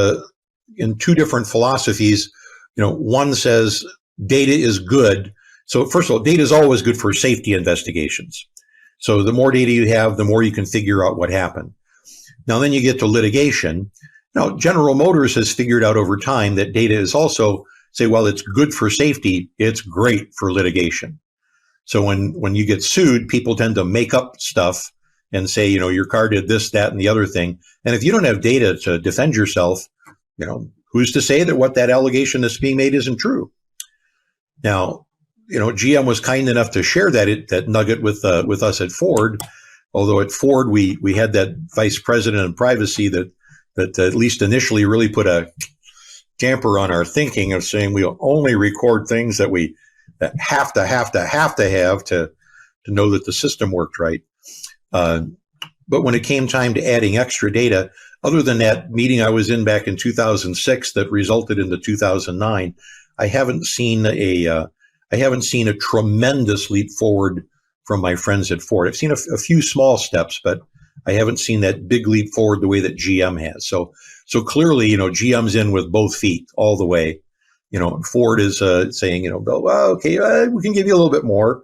in two different philosophies, one says data is good. So first of all, data is always good for safety investigations. So the more data you have, the more you can figure out what happened. Now, then you get to litigation. Now, General Motors has figured out over time that data is also, say, well, it's good for safety. It's great for litigation. So when you get sued, people tend to make up stuff and say, your car did this, that, and the other thing. And if you don't have data to defend yourself, who's to say that what that allegation that's being made isn't true? Now, GM was kind enough to share that nugget with us at Ford. Although at Ford, we had that vice president of privacy that that at least initially really put a damper on our thinking of saying we'll only record things that we that have to know that the system worked right. But when it came time to adding extra data, other than that meeting I was in back in 2006 that resulted in the 2009, I haven't seen a tremendous leap forward from my friends at Ford. I've seen a few small steps, but I haven't seen that big leap forward the way that GM has. So clearly, GM's in with both feet all the way. Ford is saying, well, okay, we can give you a little bit more.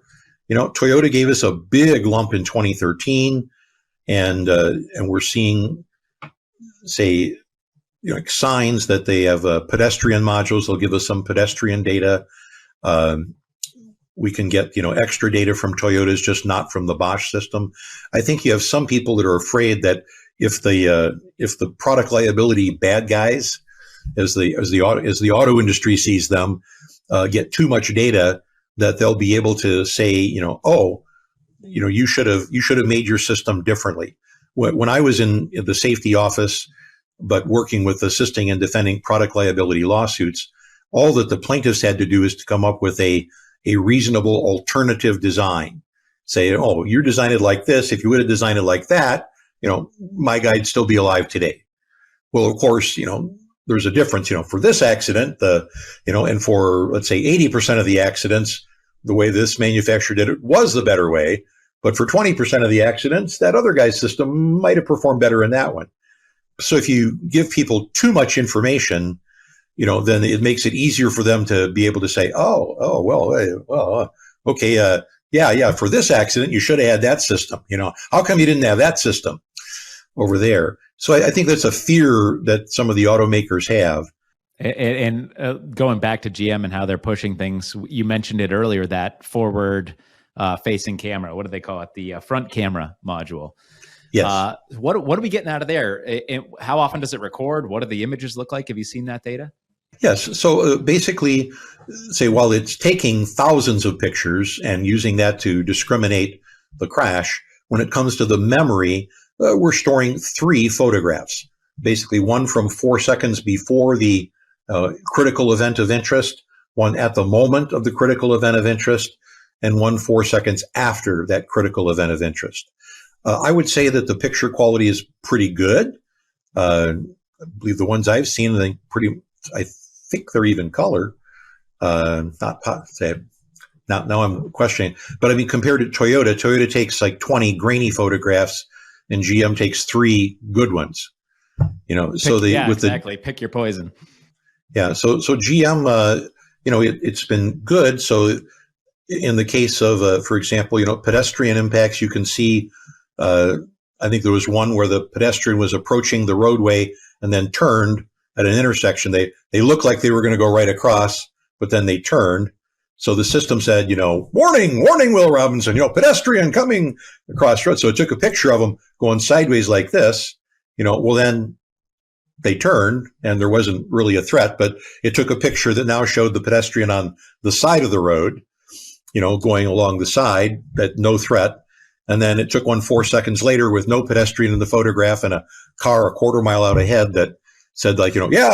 Toyota gave us a big lump in 2013, and we're seeing, say, signs that they have pedestrian modules. They'll give us some pedestrian data. We can get, extra data from Toyotas, just not from the Bosch system. I think you have some people that are afraid that if the product liability bad guys, as the auto industry sees them, get too much data, that they'll be able to say, you should have made your system differently. When I was in the safety office, but working with assisting and defending product liability lawsuits, all that the plaintiffs had to do is to come up with a reasonable alternative design. Say, oh, you designed it like this. If you would have designed it like that, my guy'd still be alive today. Well, of course, there's a difference, for this accident, and for, let's say, 80% of the accidents, the way this manufacturer did it was the better way. But for 20% of the accidents, that other guy's system might have performed better in that one. So if you give people too much information, then it makes it easier for them to be able to say, okay, for this accident, you should have had that system. How come you didn't have that system over there? So I think that's a fear that some of the automakers have. And going back to GM and how they're pushing things, you mentioned it earlier, that forward facing camera. What do they call it? The front camera module. Yes. What are we getting out of there? And how often does it record? What do the images look like? Have you seen that data? Yes. So basically, say, while it's taking thousands of pictures and using that to discriminate the crash, when it comes to the memory, we're storing 3 photographs. Basically, one from 4 seconds before the critical event of interest, one at the moment of the critical event of interest, and one 4 seconds after that critical event of interest. I would say that the picture quality is pretty good. I believe the ones I've seen, I think they're even color. Now I'm questioning, but I mean, compared to Toyota takes like 20 grainy photographs, and GM takes 3 good ones. Pick your poison. Yeah. So GM, it's been good. So in the case of, for example, pedestrian impacts, you can see, I think there was one where the pedestrian was approaching the roadway and then turned at an intersection. They looked like they were going to go right across, but then they turned. So the system said, warning, Will Robinson, pedestrian coming across the road. So it took a picture of them going sideways like this, well, then they turned and there wasn't really a threat, but it took a picture that now showed the pedestrian on the side of the road, going along the side, that no threat. And then it took one 4 seconds later with no pedestrian in the photograph and a car a quarter mile out ahead that said, like,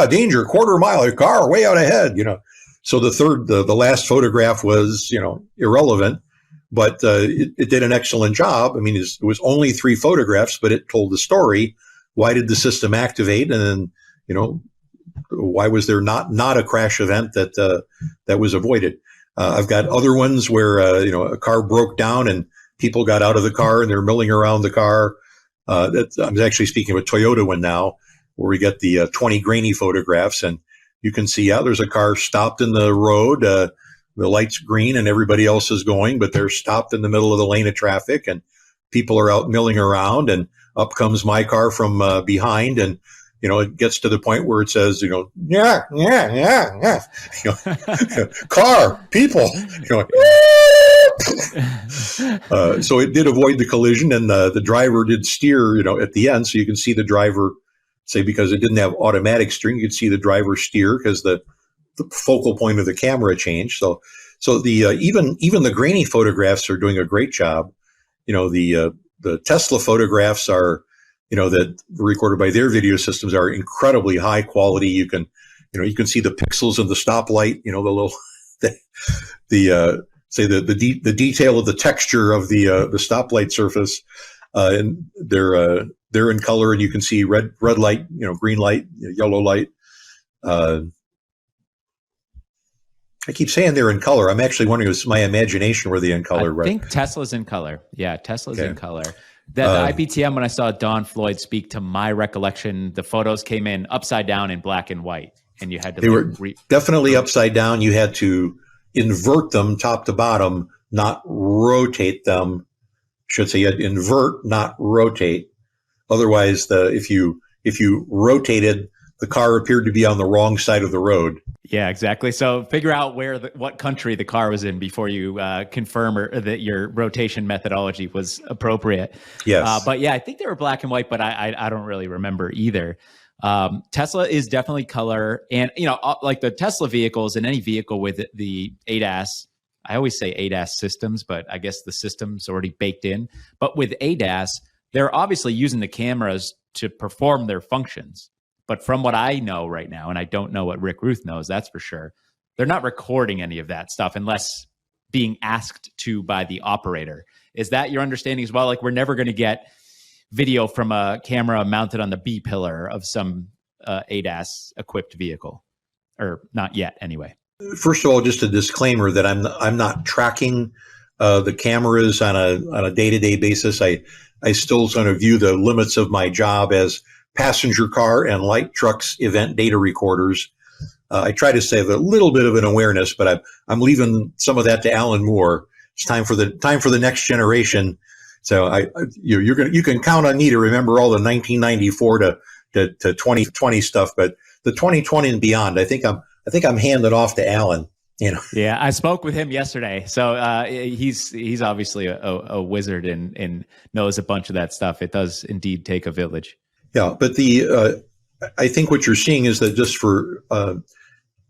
danger, quarter mile, a car way out ahead, So the last photograph was, irrelevant, but it did an excellent job. I mean, it was only 3 photographs, but it told the story. Why did the system activate? And then, why was there not a crash event that was avoided? I've got other ones where, a car broke down and people got out of the car and they're milling around the car. I'm actually speaking of a Toyota one now, where we get the 20 grainy photographs, and you can see, there's a car stopped in the road. The light's green and everybody else is going, but they're stopped in the middle of the lane of traffic, and people are out milling around, and up comes my car from behind, and it gets to the point where it says, yeah, car, people, so it did avoid the collision, and the driver did steer, at the end, so you can see the driver, say, because it didn't have automatic steering, you could see the driver steer because the focal point of the camera changed. So the even the grainy photographs are doing a great job. The Tesla photographs are that were recorded by their video systems are incredibly high quality. You can see the pixels in the stoplight, the little, the detail of the texture of the stoplight surface, and they're in color, and you can see red light, green light, yellow light. I keep saying they're in color. I'm actually wondering if it's my imagination were they in color. I think Tesla's in color. Yeah, Tesla's in color. The IPTM, when I saw Don Floyd speak, to my recollection, the photos came in upside down in black and white, and you had to. They were definitely upside down. You had to invert them top to bottom, not rotate them. I should say you had to invert, not rotate. Otherwise, if you rotated, the car appeared to be on the wrong side of the road. Yeah, exactly. So figure out what country the car was in before you confirm that your rotation methodology was appropriate. Yes. But yeah, I think they were black and white, but I don't really remember either. Tesla is definitely color. And, like the Tesla vehicles and any vehicle with the ADAS, I always say ADAS systems, but I guess the system's already baked in. But with ADAS, they're obviously using the cameras to perform their functions. But from what I know right now, and I don't know what Rick Ruth knows, that's for sure, they're not recording any of that stuff unless being asked to by the operator. Is that your understanding as well? Like, we're never going to get video from a camera mounted on the B pillar of some ADAS equipped vehicle, or not yet anyway. First of all, just a disclaimer that I'm not tracking the cameras on a day-to-day basis. I still sort of view the limits of my job as passenger car and light trucks event data recorders. I try to save a little bit of an awareness, but I'm leaving some of that to Alan Moore. It's time for the next generation. So you can count on me to remember all the 1994 to 2020 stuff, but the 2020 and beyond, I think I'm handing off to Alan. Yeah, I spoke with him yesterday, so he's obviously a wizard and knows a bunch of that stuff. It does indeed take a village. Yeah, but I think what you're seeing is that just for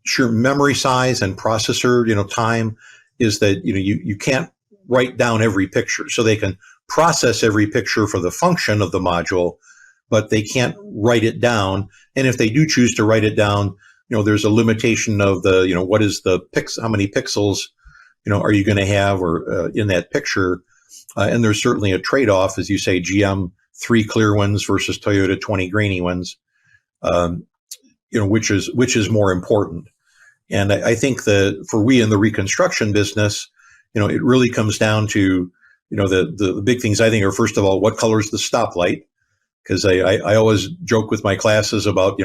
sheer memory size and processor, time, is that you can't write down every picture. So they can process every picture for the function of the module, but they can't write it down. And if they do choose to write it down, there's a limitation of what is how many pixels, are you going to have or in that picture? And there's certainly a trade-off, as you say, GM 3 clear ones versus Toyota 20 grainy ones, which is more important. And I think that for we in the reconstruction business, it really comes down to, the big things I think are, first of all, what color is the stoplight? Because I always joke with my classes about,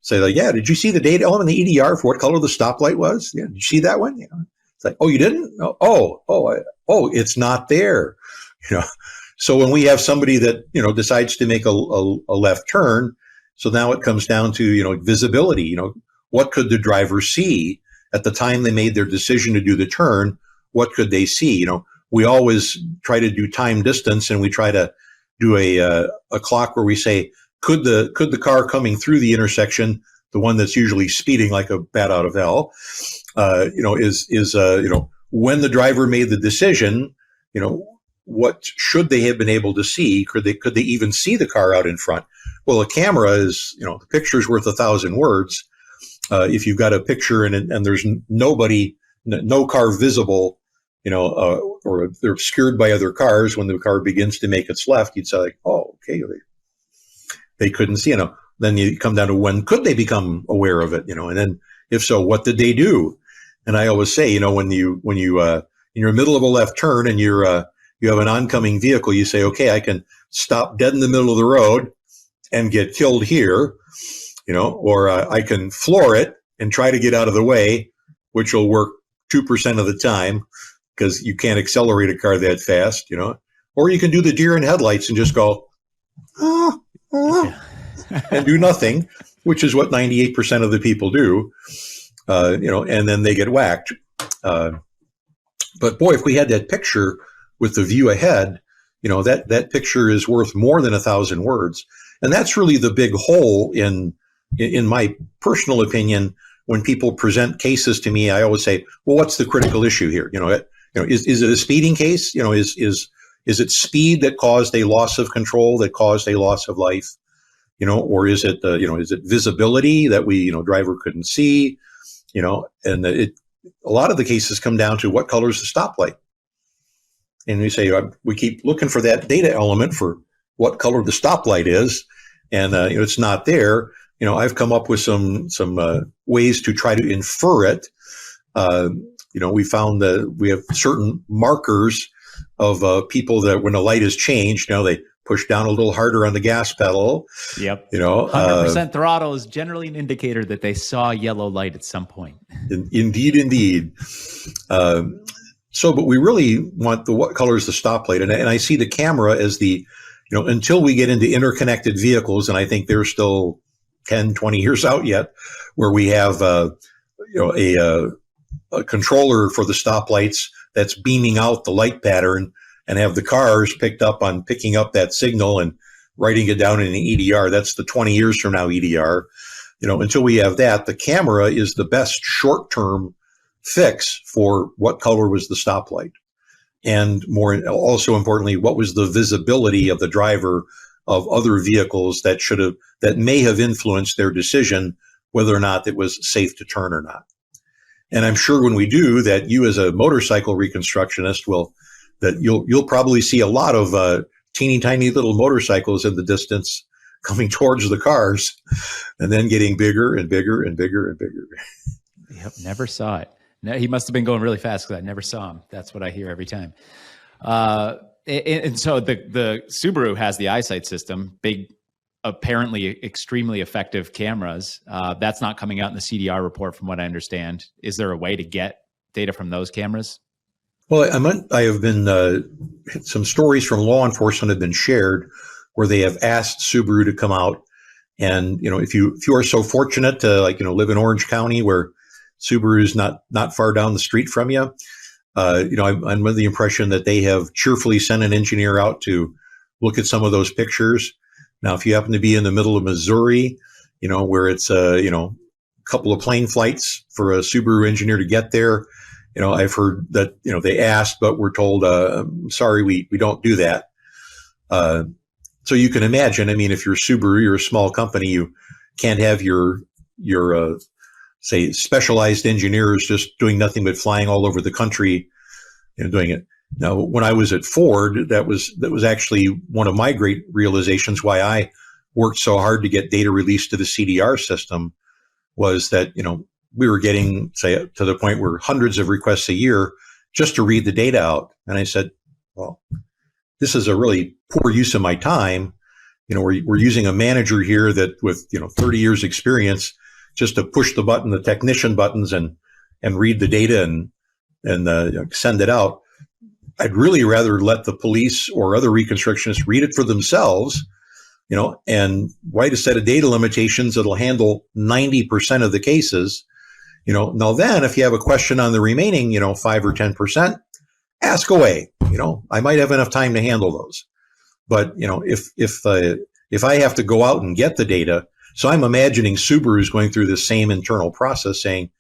say like, yeah, did you see the data in the EDR for what color the stoplight was? Yeah, did you see that one? It's like, oh, you didn't? Oh, it's not there. So when we have somebody that, decides to make a left turn, so now it comes down to, visibility, what could the driver see at the time they made their decision to do the turn? What could they see? We always try to do time distance, and we try to do a clock where we say, could the car coming through the intersection, the one that's usually speeding like a bat out of hell, when the driver made the decision, what should they have been able to see? Could they even see the car out in front? Well, a camera is, the picture's worth 1,000 words. If you've got a picture and there's no car visible, or they're obscured by other cars, when the car begins to make its left, you'd say like, oh, okay, they couldn't see, Then you come down to when could they become aware of it, and then if so, what did they do? And I always say, when you in your middle of a left turn and you have an oncoming vehicle, you say, okay, I can stop dead in the middle of the road and get killed here, or I can floor it and try to get out of the way, which will work 2% of the time because you can't accelerate a car that fast, or you can do the deer in headlights and just go, and do nothing, which is what 98% of the people do, and then they get whacked. But boy, if we had that picture with the view ahead, that picture is worth more than 1,000 words. And that's really the big hole in my personal opinion. When people present cases to me, I always say, well, what's the critical issue here? Is it a speeding case? Is is it speed that caused a loss of control, that caused a loss of life? Or is it, is it visibility that we, driver couldn't see, and a lot of the cases come down to what color is the stoplight. And we say, we keep looking for that data element for what color the stoplight is. And, it's not there. I've come up with some ways to try to infer it. We found that we have certain markers of people that when the light is changed, they push down a little harder on the gas pedal. Yep. 100% throttle is generally an indicator that they saw yellow light at some point. Indeed. But we really want what color is the stoplight. And I see the camera as the, until we get into interconnected vehicles, and I think they're still 10, 20 years out yet, where we have, a controller for the stoplights that's beaming out the light pattern and have the cars picking up that signal and writing it down in an EDR. That's the 20 years from now EDR. Until we have that, the camera is the best short-term fix for what color was the stoplight. And also importantly, what was the visibility of the driver of other vehicles that may have influenced their decision whether or not it was safe to turn or not. And I'm sure when we do that, you as a motorcycle reconstructionist you'll probably see a lot of teeny tiny little motorcycles in the distance coming towards the cars and then getting bigger and bigger and bigger and bigger. Yep, never saw it. No, he must have been going really fast because I never saw him. That's what I hear every time. And so the Subaru has the eyesight system, big, apparently extremely effective cameras. That's not coming out in the CDR report from what I understand. Is there a way to get data from those cameras? Well, I have been, some stories from law enforcement have been shared where they have asked Subaru to come out. And, if you are so fortunate to live in Orange County where Subaru is not far down the street from you, I'm under the impression that they have cheerfully sent an engineer out to look at some of those pictures. Now, if you happen to be in the middle of Missouri, where it's a couple of plane flights for a Subaru engineer to get there, I've heard that, they asked, but we're told, sorry, we don't do that. So you can imagine, if you're Subaru, you're a small company, you can't have your say specialized engineers just doing nothing but flying all over the country and doing it. Now, when I was at Ford, that was actually one of my great realizations why I worked so hard to get data released to the CDR system was that, we were getting, say, to the point where hundreds of requests a year just to read the data out. And I said, well, this is a really poor use of my time. We're using a manager here that with, 30 years experience just to push the technician buttons and read the data and send it out. I'd really rather let the police or other reconstructionists read it for themselves, and write a set of data limitations that'll handle 90% of the cases. Now then, if you have a question on the remaining, 5 or 10%, ask away. I might have enough time to handle those. But, if I have to go out and get the data, so I'm imagining Subaru is going through the same internal process saying,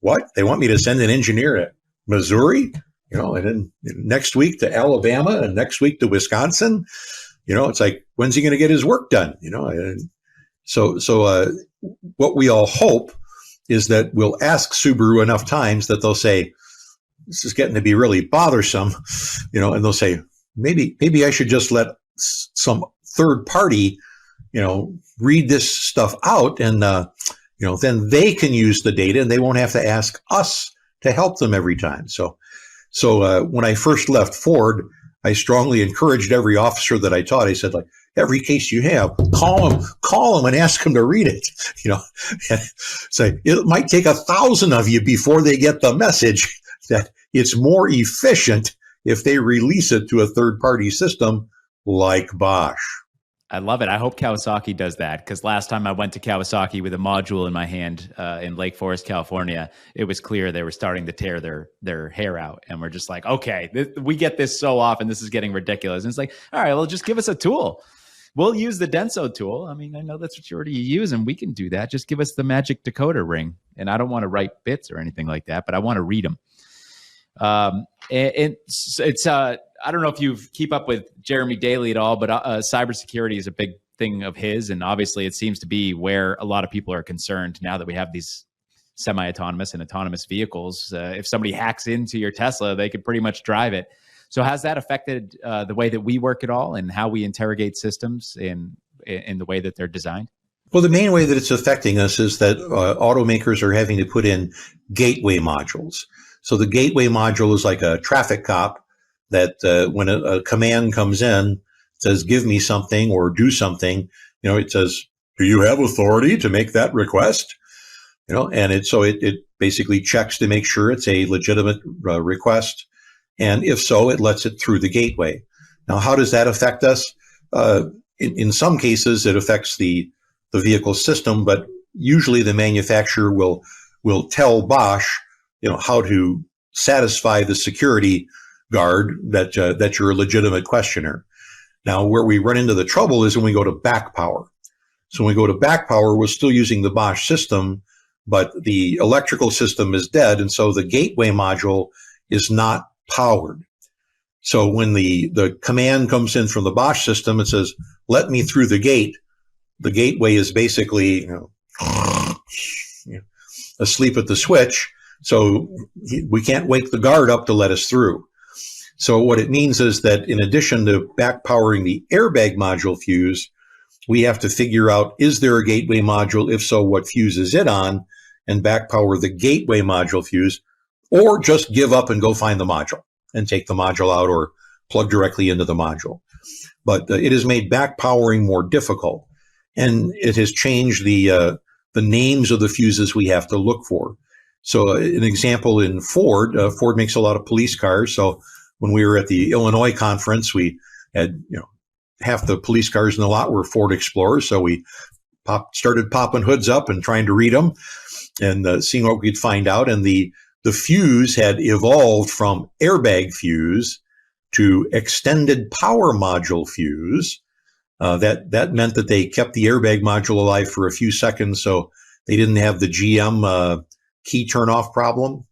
what? They want me to send an engineer to Missouri, and then next week to Alabama and next week to Wisconsin. It's like, when's he going to get his work done? So what we all hope is that we'll ask Subaru enough times that they'll say, this is getting to be really bothersome, and they'll say, maybe I should just let some third party, read this stuff out and, then they can use the data and they won't have to ask us to help them every time. So when I first left Ford, I strongly encouraged every officer that I taught. I said, every case you have, call them and ask them to read it. Say it might take 1,000 of you before they get the message that it's more efficient if they release it to a third-party system like Bosch. I love it. I hope Kawasaki does that, because last time I went to Kawasaki with a module in my hand in Lake Forest, California, it was clear they were starting to tear their hair out. And we're just like, okay, we get this so often. This is getting ridiculous. And it's like, all right, well, just give us a tool. We'll use the Denso tool. I know that's what you already use, and we can do that. Just give us the magic decoder ring. And I don't want to write bits or anything like that, but I want to read them. And it's I don't know if you keep up with Jeremy Daly at all, but cybersecurity is a big thing of his, and obviously it seems to be where a lot of people are concerned now that we have these semi-autonomous and autonomous vehicles. If somebody hacks into your Tesla, they could pretty much drive it. So has that affected the way that we work at all, and how we interrogate systems in the way that they're designed? Well, the main way that it's affecting us is that automakers are having to put in gateway modules. So the gateway module is like a traffic cop that when a command comes in, says, give me something or do something, it says, do you have authority to make that request? And it basically checks to make sure it's a legitimate request. And if so, it lets it through the gateway. Now, how does that affect us? In some cases, it affects the vehicle system, but usually the manufacturer will tell Bosch, how to satisfy the security guard that you're a legitimate questioner. Now, where we run into the trouble is when we go to back power. So when we go to back power, we're still using the Bosch system, but the electrical system is dead, and so the gateway module is not powered. So when the command comes in from the Bosch system, it says, let me through the gate. The gateway is basically asleep at the switch, so we can't wake the guard up to let us through. So what it means is that in addition to back powering the airbag module fuse, we have to figure out, is there a gateway module? If so, what fuse is it on? And back power the gateway module fuse, or just give up and go find the module and take the module out or plug directly into the module. But it has made back powering more difficult, and it has changed the names of the fuses we have to look for. So an example in Ford, Ford makes a lot of police cars. So when we were at the Illinois conference, we had, half the police cars in the lot were Ford Explorers. So we started popping hoods up and trying to read them and seeing what we could find out. And the fuse had evolved from airbag fuse to extended power module fuse. That meant that they kept the airbag module alive for a few seconds, so they didn't have the GM key turn off problem,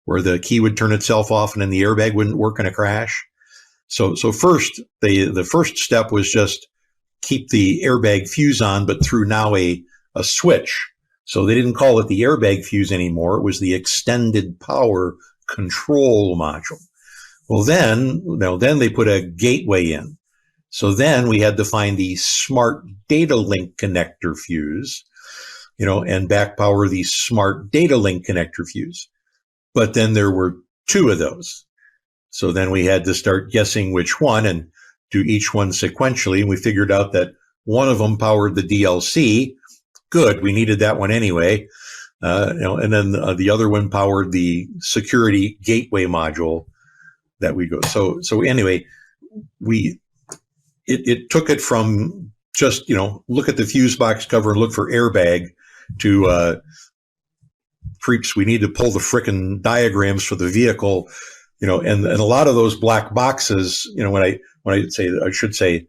where the key would turn itself off and then the airbag wouldn't work in a crash. So first, the first step was just keep the airbag fuse on, but through now a switch. So they didn't call it the airbag fuse anymore. It was the extended power control module. Well, then they put a gateway in. So then we had to find the smart data link connector fuse, and back power the smart data link connector fuse. But then there were two of those. So then we had to start guessing which one and do each one sequentially. And we figured out that one of them powered the DLC. Good. We needed that one anyway. And then the other one powered the security gateway module that we go. So anyway, it took it from just, look at the fuse box cover and look for airbag to creeps. We need to pull the frickin' diagrams for the vehicle, and a lot of those black boxes, when I should say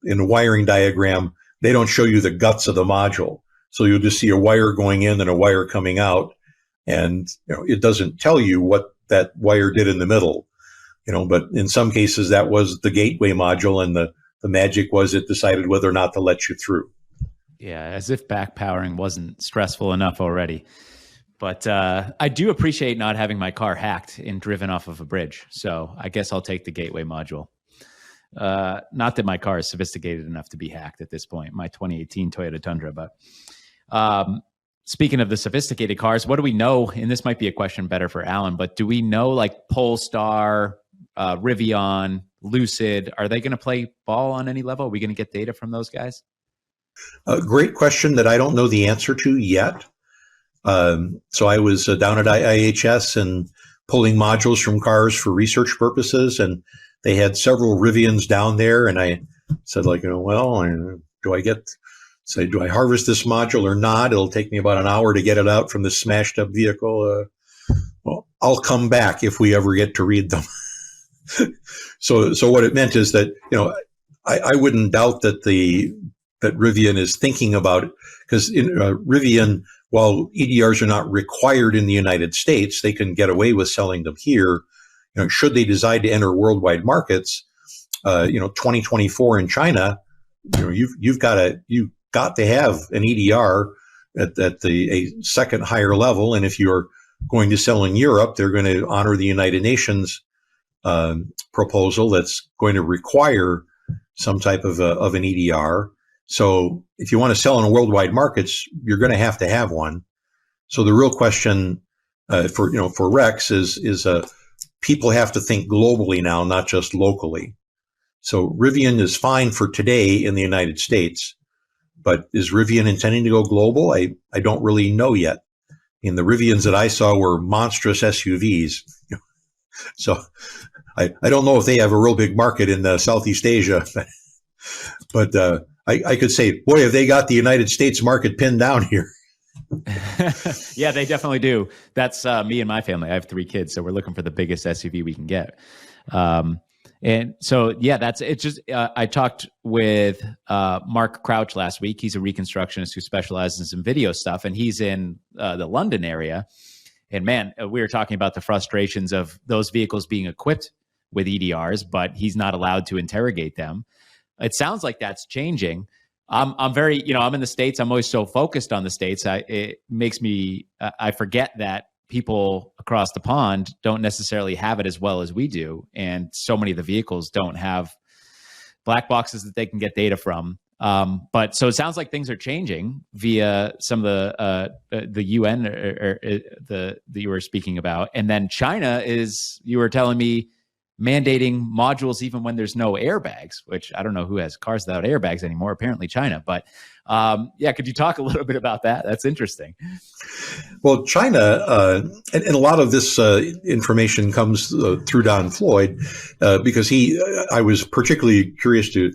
in the wiring diagram, they don't show you the guts of the module. So you'll just see a wire going in and a wire coming out. And, it doesn't tell you what that wire did in the middle, but in some cases that was the gateway module, and the magic was it decided whether or not to let you through. Yeah, as if back powering wasn't stressful enough already. But I do appreciate not having my car hacked and driven off of a bridge. So I guess I'll take the gateway module. Not that my car is sophisticated enough to be hacked at this point, my 2018 Toyota Tundra. But speaking of the sophisticated cars, what do we know? And this might be a question better for Alan, but do we know like Polestar, Rivian, Lucid, are they going to play ball on any level? Are we going to get data from those guys? Great question that I don't know the answer to yet. So I was down at IIHS and pulling modules from cars for research purposes, and they had several Rivians down there. And I said, do I harvest this module or not? It'll take me about an hour to get it out from the smashed up vehicle. Well, I'll come back if we ever get to read them. So what it meant is that, I wouldn't doubt that that Rivian is thinking about it, because in Rivian, while EDRs are not required in the United States, they can get away with selling them here should they decide to enter worldwide markets, 2024 in China, you've got to have an EDR at a second higher level. And if you're going to sell in Europe, they're going to honor the United Nations proposal that's going to require some type of an EDR. So if you want to sell in worldwide markets, you're going to have one. So the real question for Rex is people have to think globally now, not just locally. So Rivian is fine for today in the United States, but is Rivian intending to go global? I don't really know yet. The Rivians that I saw were monstrous SUVs. So I don't know if they have a real big market in Southeast Asia, but I could say, boy, have they got the United States market pinned down here. Yeah, they definitely do. That's me and my family. I have 3 kids, so we're looking for the biggest SUV we can get. And so, yeah, that's it. Just I talked with Mark Crouch last week. He's a reconstructionist who specializes in some video stuff, and he's in the London area. And man, we were talking about the frustrations of those vehicles being equipped with EDRs, but he's not allowed to interrogate them. It sounds like that's changing. I'm very, I'm in the States. I'm always so focused on the States. It makes me, I forget that people across the pond don't necessarily have it as well as we do. And so many of the vehicles don't have black boxes that they can get data from. But so it sounds like things are changing via some of the UN that you were speaking about. And then China is, you were telling me, mandating modules even when there's no airbags, which I don't know who has cars without airbags anymore, apparently China. But yeah, could you talk a little bit about that? That's interesting. Well, China, and a lot of this information comes through Don Floyd, because I was particularly curious to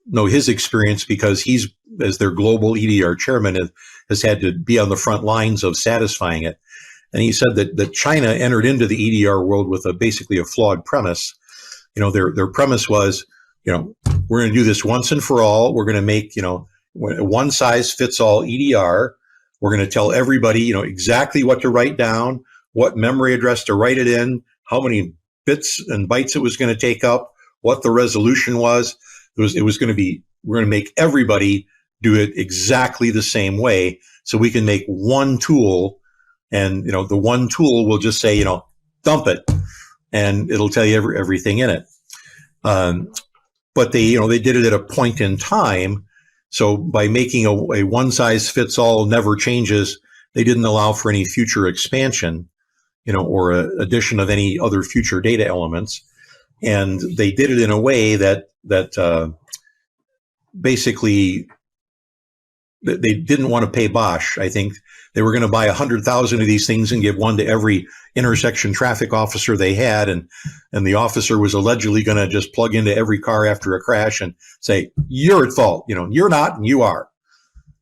know his experience, because he's, as their global EDR chairman, has had to be on the front lines of satisfying it. And he said that China entered into the EDR world with basically a flawed premise. Their premise was, we're going to do this once and for all. We're going to make, one size fits all EDR. We're going to tell everybody, exactly what to write down, what memory address to write it in, how many bits and bytes it was going to take up, what the resolution was. It was going to be, we're going to make everybody do it exactly the same way, so we can make one tool. And, the one tool will just say, dump it, and it'll tell you everything in it. But they did it at a point in time. So by making a one size fits all, never changes, they didn't allow for any future expansion, or addition of any other future data elements. And they did it in a way that basically they didn't want to pay Bosch. I think they were going to buy 100,000 of these things and give one to every intersection traffic officer they had. And the officer was allegedly going to just plug into every car after a crash and say, you're at fault. You're not, and you are.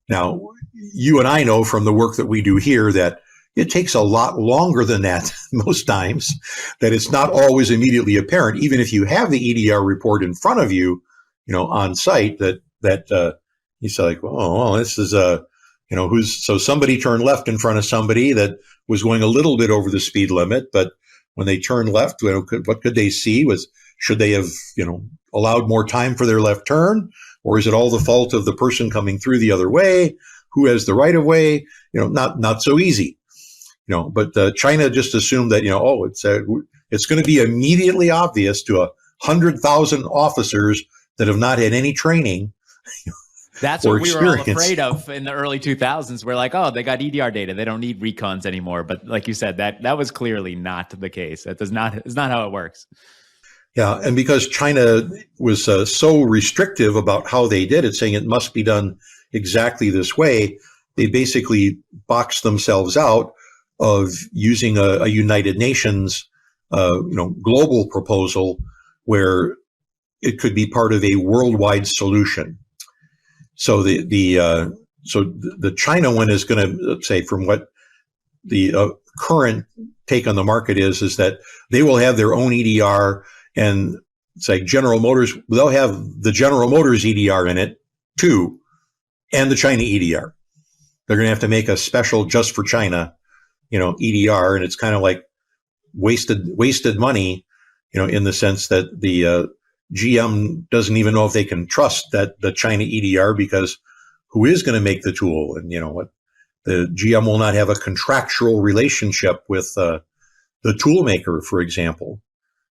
Now, you and I know from the work that we do here that it takes a lot longer than that most times, that it's not always immediately apparent, even if you have the EDR report in front of you, on site, that you say, like, well, this is so somebody turned left in front of somebody that was going a little bit over the speed limit, but when they turned left, what could they see? Should they have, allowed more time for their left turn? Or is it all the fault of the person coming through the other way? Who has the right of way? Not so easy. But China just assumed that, it's going to be immediately obvious to 100,000 officers that have not had any training. That's what we were all afraid of in the early 2000s. We're like, oh, they got EDR data. They don't need recons anymore. But like you said, that was clearly not the case. That is not how it works. Yeah. And because China was so restrictive about how they did it, saying it must be done exactly this way, they basically boxed themselves out of using a United Nations, global proposal where it could be part of a worldwide solution. So the China one is going to say, from what the current take on the market is that they will have their own EDR, and it's like General Motors, they'll have the General Motors EDR in it too, and the China EDR. They're going to have to make a special just for China, EDR, and it's kind of like wasted money in the sense that the GM doesn't even know if they can trust that the China EDR, because who is going to make the tool? And what the GM will not have a contractual relationship with the tool maker, for example,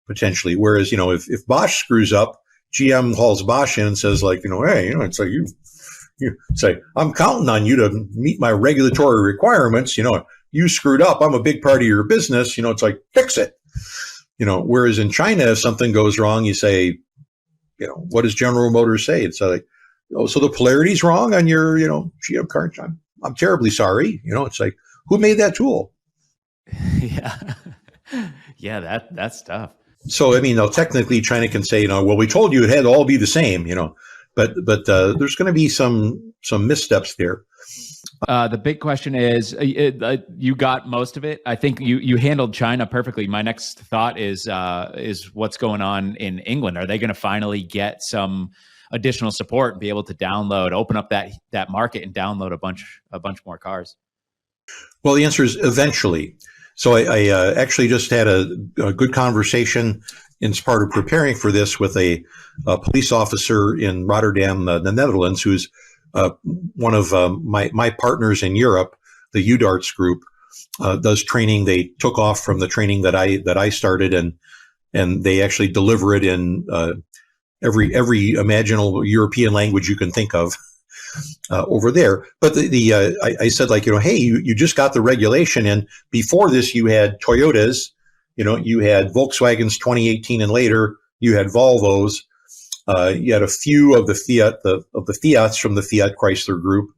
potentially. Whereas if Bosch screws up, GM calls Bosch in and says hey, it's like you say, I'm counting on you to meet my regulatory requirements. You screwed up. I'm a big part of your business. It's like, fix it. Whereas in China, if something goes wrong, you say, what does General Motors say? It's like, so the polarity's wrong on your, GM car. I'm terribly sorry. It's like, who made that tool? Yeah. Yeah, that's tough. So, technically China can say, well, we told you it had to all be the same, but there's going to be some missteps there. The big question is, you got most of it. I think you handled China perfectly. My next thought is what's going on in England. Are they going to finally get some additional support and be able to open up that market and download a bunch more cars? Well, the answer is eventually. So I actually just had a good conversation in part of preparing for this with a police officer in Rotterdam, the Netherlands, who's one of my partners in Europe. The UDARTS group does training. They took off from the training that I started, and they actually deliver it in every imaginable European language you can think of over there. But I said, hey, you just got the regulation, and before this you had Toyotas, you had Volkswagens 2018 and later, you had Volvos, you had a few of the Fiats from the Fiat Chrysler group,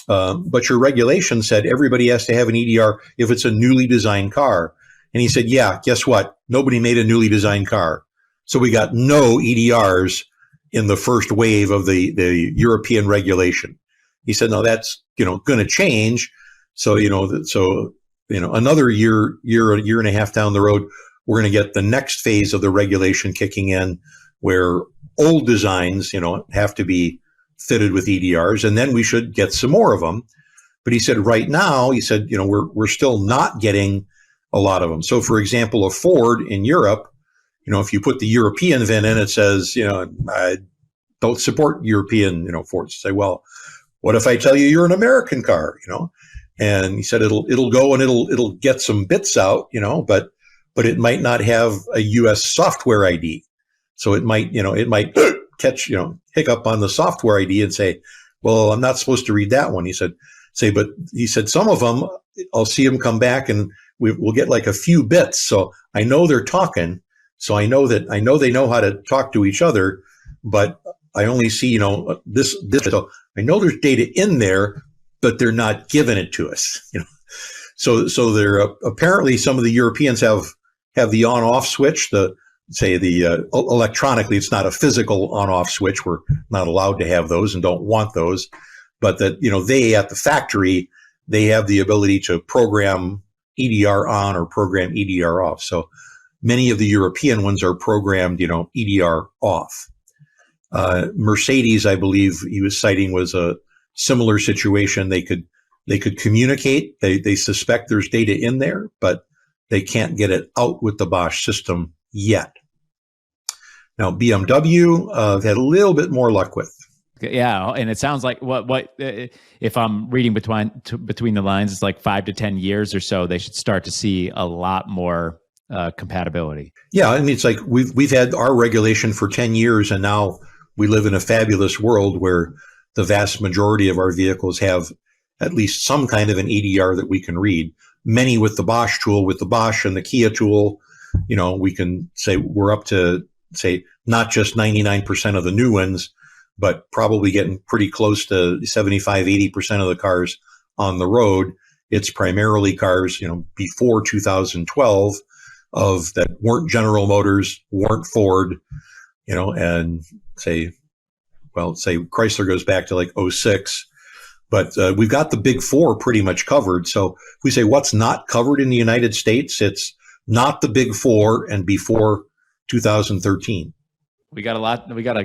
but your regulation said everybody has to have an EDR if it's a newly designed car. And he said, yeah, guess what? Nobody made a newly designed car, so we got no EDRs in the first wave of the European regulation. He said, no, that's, going to change. So, another year and a half down the road, we're going to get the next phase of the regulation kicking in, where old designs, have to be fitted with EDRs, and then we should get some more of them. But he said, right now, we're still not getting a lot of them. So, for example, a Ford in Europe, if you put the European VIN in, it says, I don't support European, Fords. Say, well, what if I tell you you're an American car, And he said it'll go and it'll get some bits out, but it might not have a U.S. software ID. So it might catch, hiccup on the software ID and say, well, I'm not supposed to read that one. He said, but he said some of them, I'll see them come back and we'll get like a few bits. So I know they're talking. So I know they know how to talk to each other, but I only see, this. So I know there's data in there, but they're not giving it to us, So they're apparently some of the Europeans have the on-off switch. Electronically, it's not a physical on-off switch. We're not allowed to have those and don't want those, but that they at the factory, they have the ability to program EDR on or program EDR off. So many of the European ones are programmed, EDR off. Mercedes, I believe he was citing, was a similar situation. They could communicate. They suspect there's data in there, but they can't get it out with the Bosch system yet. Now, BMW had a little bit more luck with. Yeah, and it sounds like what if I'm reading between the lines, it's like 5 to 10 years or so. They should start to see a lot more compatibility. Yeah, it's like we've had our regulation for 10 years, and now we live in a fabulous world where the vast majority of our vehicles have at least some kind of an EDR that we can read. Many with the Bosch tool, with the Bosch and the Kia tool, we can say we're up to, say, not just 99% of the new ones, but probably getting pretty close to 75, 80% of the cars on the road. It's primarily cars, before 2012 that weren't General Motors, weren't Ford, and say Chrysler goes back to like 06. But we've got the big four pretty much covered. So if we say what's not covered in the United States, it's not the big four and before 2013. We got a lot. We got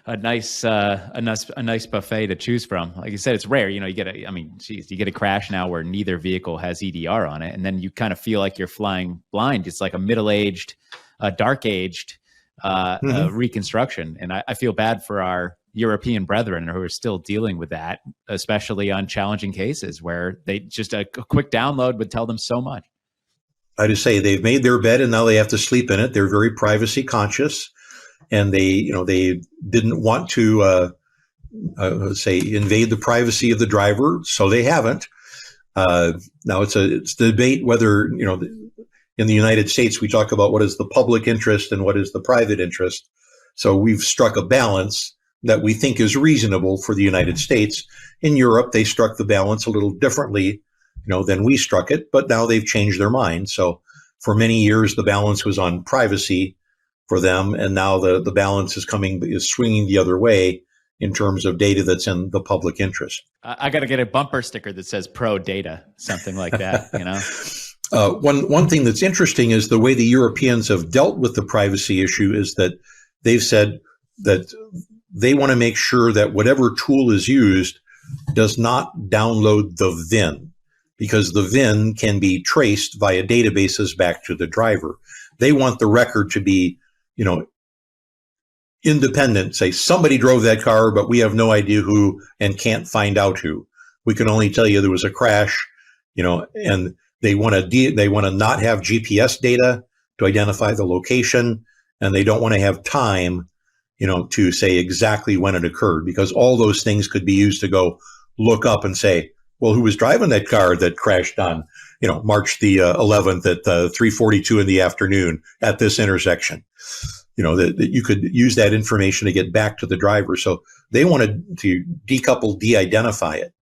a nice buffet to choose from. Like you said, it's rare. You get you get a crash now where neither vehicle has EDR on it, and then you kind of feel like you're flying blind. It's like a middle-aged a dark-aged reconstruction. And I feel bad for our European brethren who are still dealing with that, especially on challenging cases where they just a quick download would tell them so much. I just say they've made their bed and now they have to sleep in it. They're very privacy conscious, and they didn't want to say invade the privacy of the driver, so they haven't. Now it's the debate whether in the United States we talk about what is the public interest and what is the private interest. So we've struck a balance that we think is reasonable for the United States. In Europe, they struck the balance a little differently, than we struck it, but now they've changed their mind. So for many years, the balance was on privacy for them, and now the balance is swinging the other way in terms of data that's in the public interest. I got to get a bumper sticker that says pro data, something like that, One thing that's interesting is the way the Europeans have dealt with the privacy issue is that they've said that they want to make sure that whatever tool is used does not download the VIN, because the VIN can be traced via databases back to the driver. They want the record to be, independent. Say somebody drove that car, but we have no idea who and can't find out who. We can only tell you there was a crash, and they want to not have GPS data to identify the location, and they don't want to have time, to say exactly when it occurred, because all those things could be used to go look up and say, well, who was driving that car that crashed on, March the 11th at 3:42 in the afternoon at this intersection. That you could use that information to get back to the driver. So they wanted to decouple, de-identify it.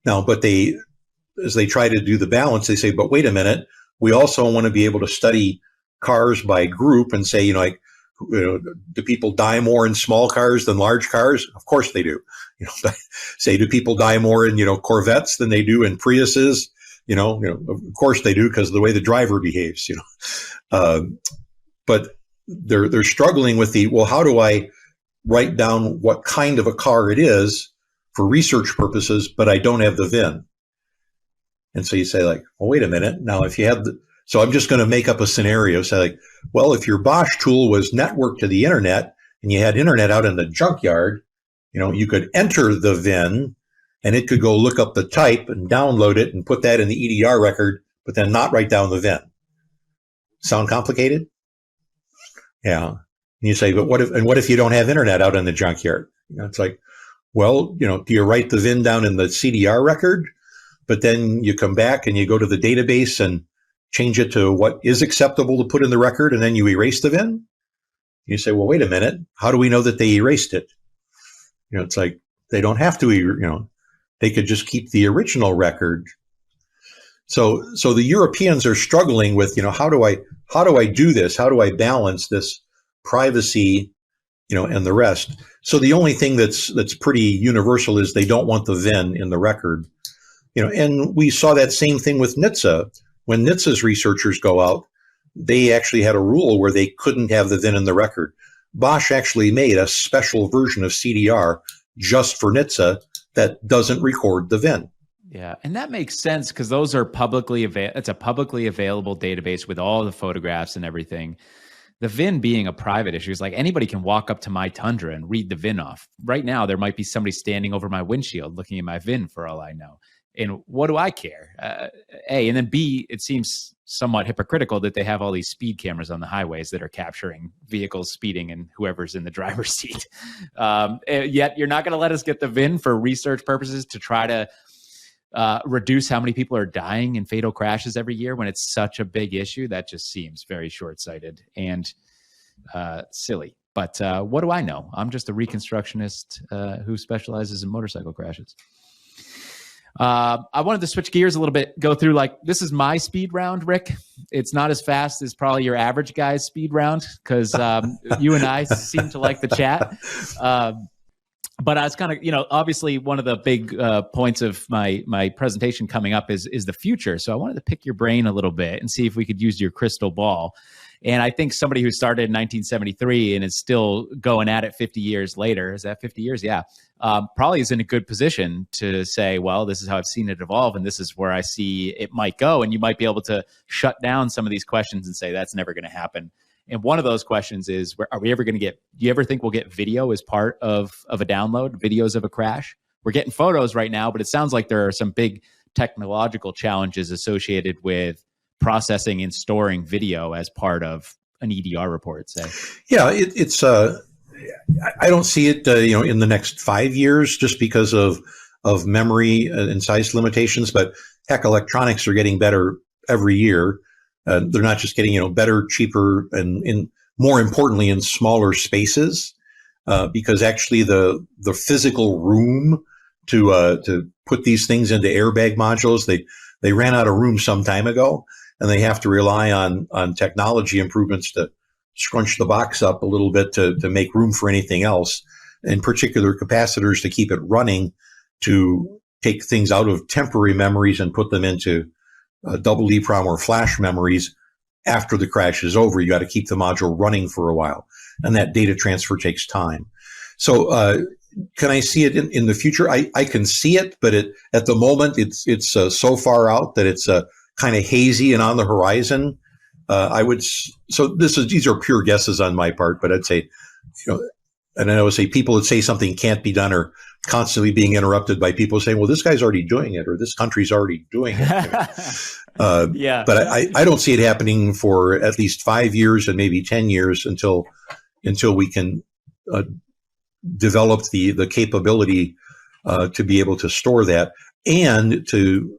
Now, but as they try to do the balance, they say, but wait a minute, we also want to be able to study cars by group and say, do people die more in small cars than large cars? Of course they do. Say, do people die more in, Corvettes than they do in Priuses? Of course they do, because of the way the driver behaves, but they're struggling with how do I write down what kind of a car it is for research purposes, but I don't have the VIN. And so you say well, wait a minute. Now, if you have so I'm just going to make up a scenario. Say well, if your Bosch tool was networked to the internet and you had internet out in the junkyard, you could enter the VIN and it could go look up the type and download it and put that in the EDR record, but then not write down the VIN. Sound complicated? Yeah. And you say, but what if you don't have internet out in the junkyard? It's well, do you write the VIN down in the CDR record, but then you come back and you go to the database and change it to what is acceptable to put in the record, and then you erase the VIN? You say, well, wait a minute. How do we know that they erased it? It's they don't have to, they could just keep the original record. So the Europeans are struggling with, how do I do this? How do I balance this privacy, and the rest? So the only thing that's pretty universal is they don't want the VIN in the record, and we saw that same thing with NHTSA. When NHTSA's researchers go out, they actually had a rule where they couldn't have the VIN in the record. Bosch actually made a special version of CDR just for NHTSA that doesn't record the VIN. Yeah, and that makes sense because those are it's a publicly available database with all the photographs and everything. The VIN being a private issue is anybody can walk up to my Tundra and read the VIN off. Right now, there might be somebody standing over my windshield looking at my VIN for all I know. And what do I care? A, and then B, it seems somewhat hypocritical that they have all these speed cameras on the highways that are capturing vehicles speeding and whoever's in the driver's seat. Yet you're not going to let us get the VIN for research purposes to try to reduce how many people are dying in fatal crashes every year when it's such a big issue. That just seems very short-sighted and silly. But what do I know? I'm just a reconstructionist who specializes in motorcycle crashes. I wanted to switch gears a little bit, go through this is my speed round, Rick. It's not as fast as probably your average guy's speed round because you and I seem to like the chat. But I was kind of, obviously one of the big points of my presentation coming up is the future. So I wanted to pick your brain a little bit and see if we could use your crystal ball. And I think somebody who started in 1973 and is still going at it 50 years later, is that 50 years? Yeah. Probably is in a good position to say, well, this is how I've seen it evolve and this is where I see it might go. And you might be able to shut down some of these questions and say, that's never going to happen. And one of those questions is, are we ever going to get, do you ever think we'll get video as part of a download, videos of a crash? We're getting photos right now, but it sounds like there are some big technological challenges associated with processing and storing video as part of an EDR report, say. Yeah, it's I don't see it, in the next 5 years, just because of memory and size limitations. But heck, electronics are getting better every year. They're not just getting, better, cheaper, and more importantly, in smaller spaces, because actually the physical room to put these things into airbag modules, they ran out of room some time ago, and they have to rely on technology improvements to scrunch the box up a little bit to make room for anything else, in particular capacitors to keep it running, to take things out of temporary memories and put them into double EEPROM or flash memories after the crash is over. You got to keep the module running for a while, and that data transfer takes time. So can I see it in the future? I can see it, but at the moment it's so far out that it's kind of hazy and on the horizon. So these are pure guesses on my part, but I'd say, and I would say people that say something can't be done are constantly being interrupted by people saying, well, this guy's already doing it, or this country's already doing it. Yeah. But I don't see it happening for at least 5 years and maybe 10 years until we can develop the capability to be able to store that, and to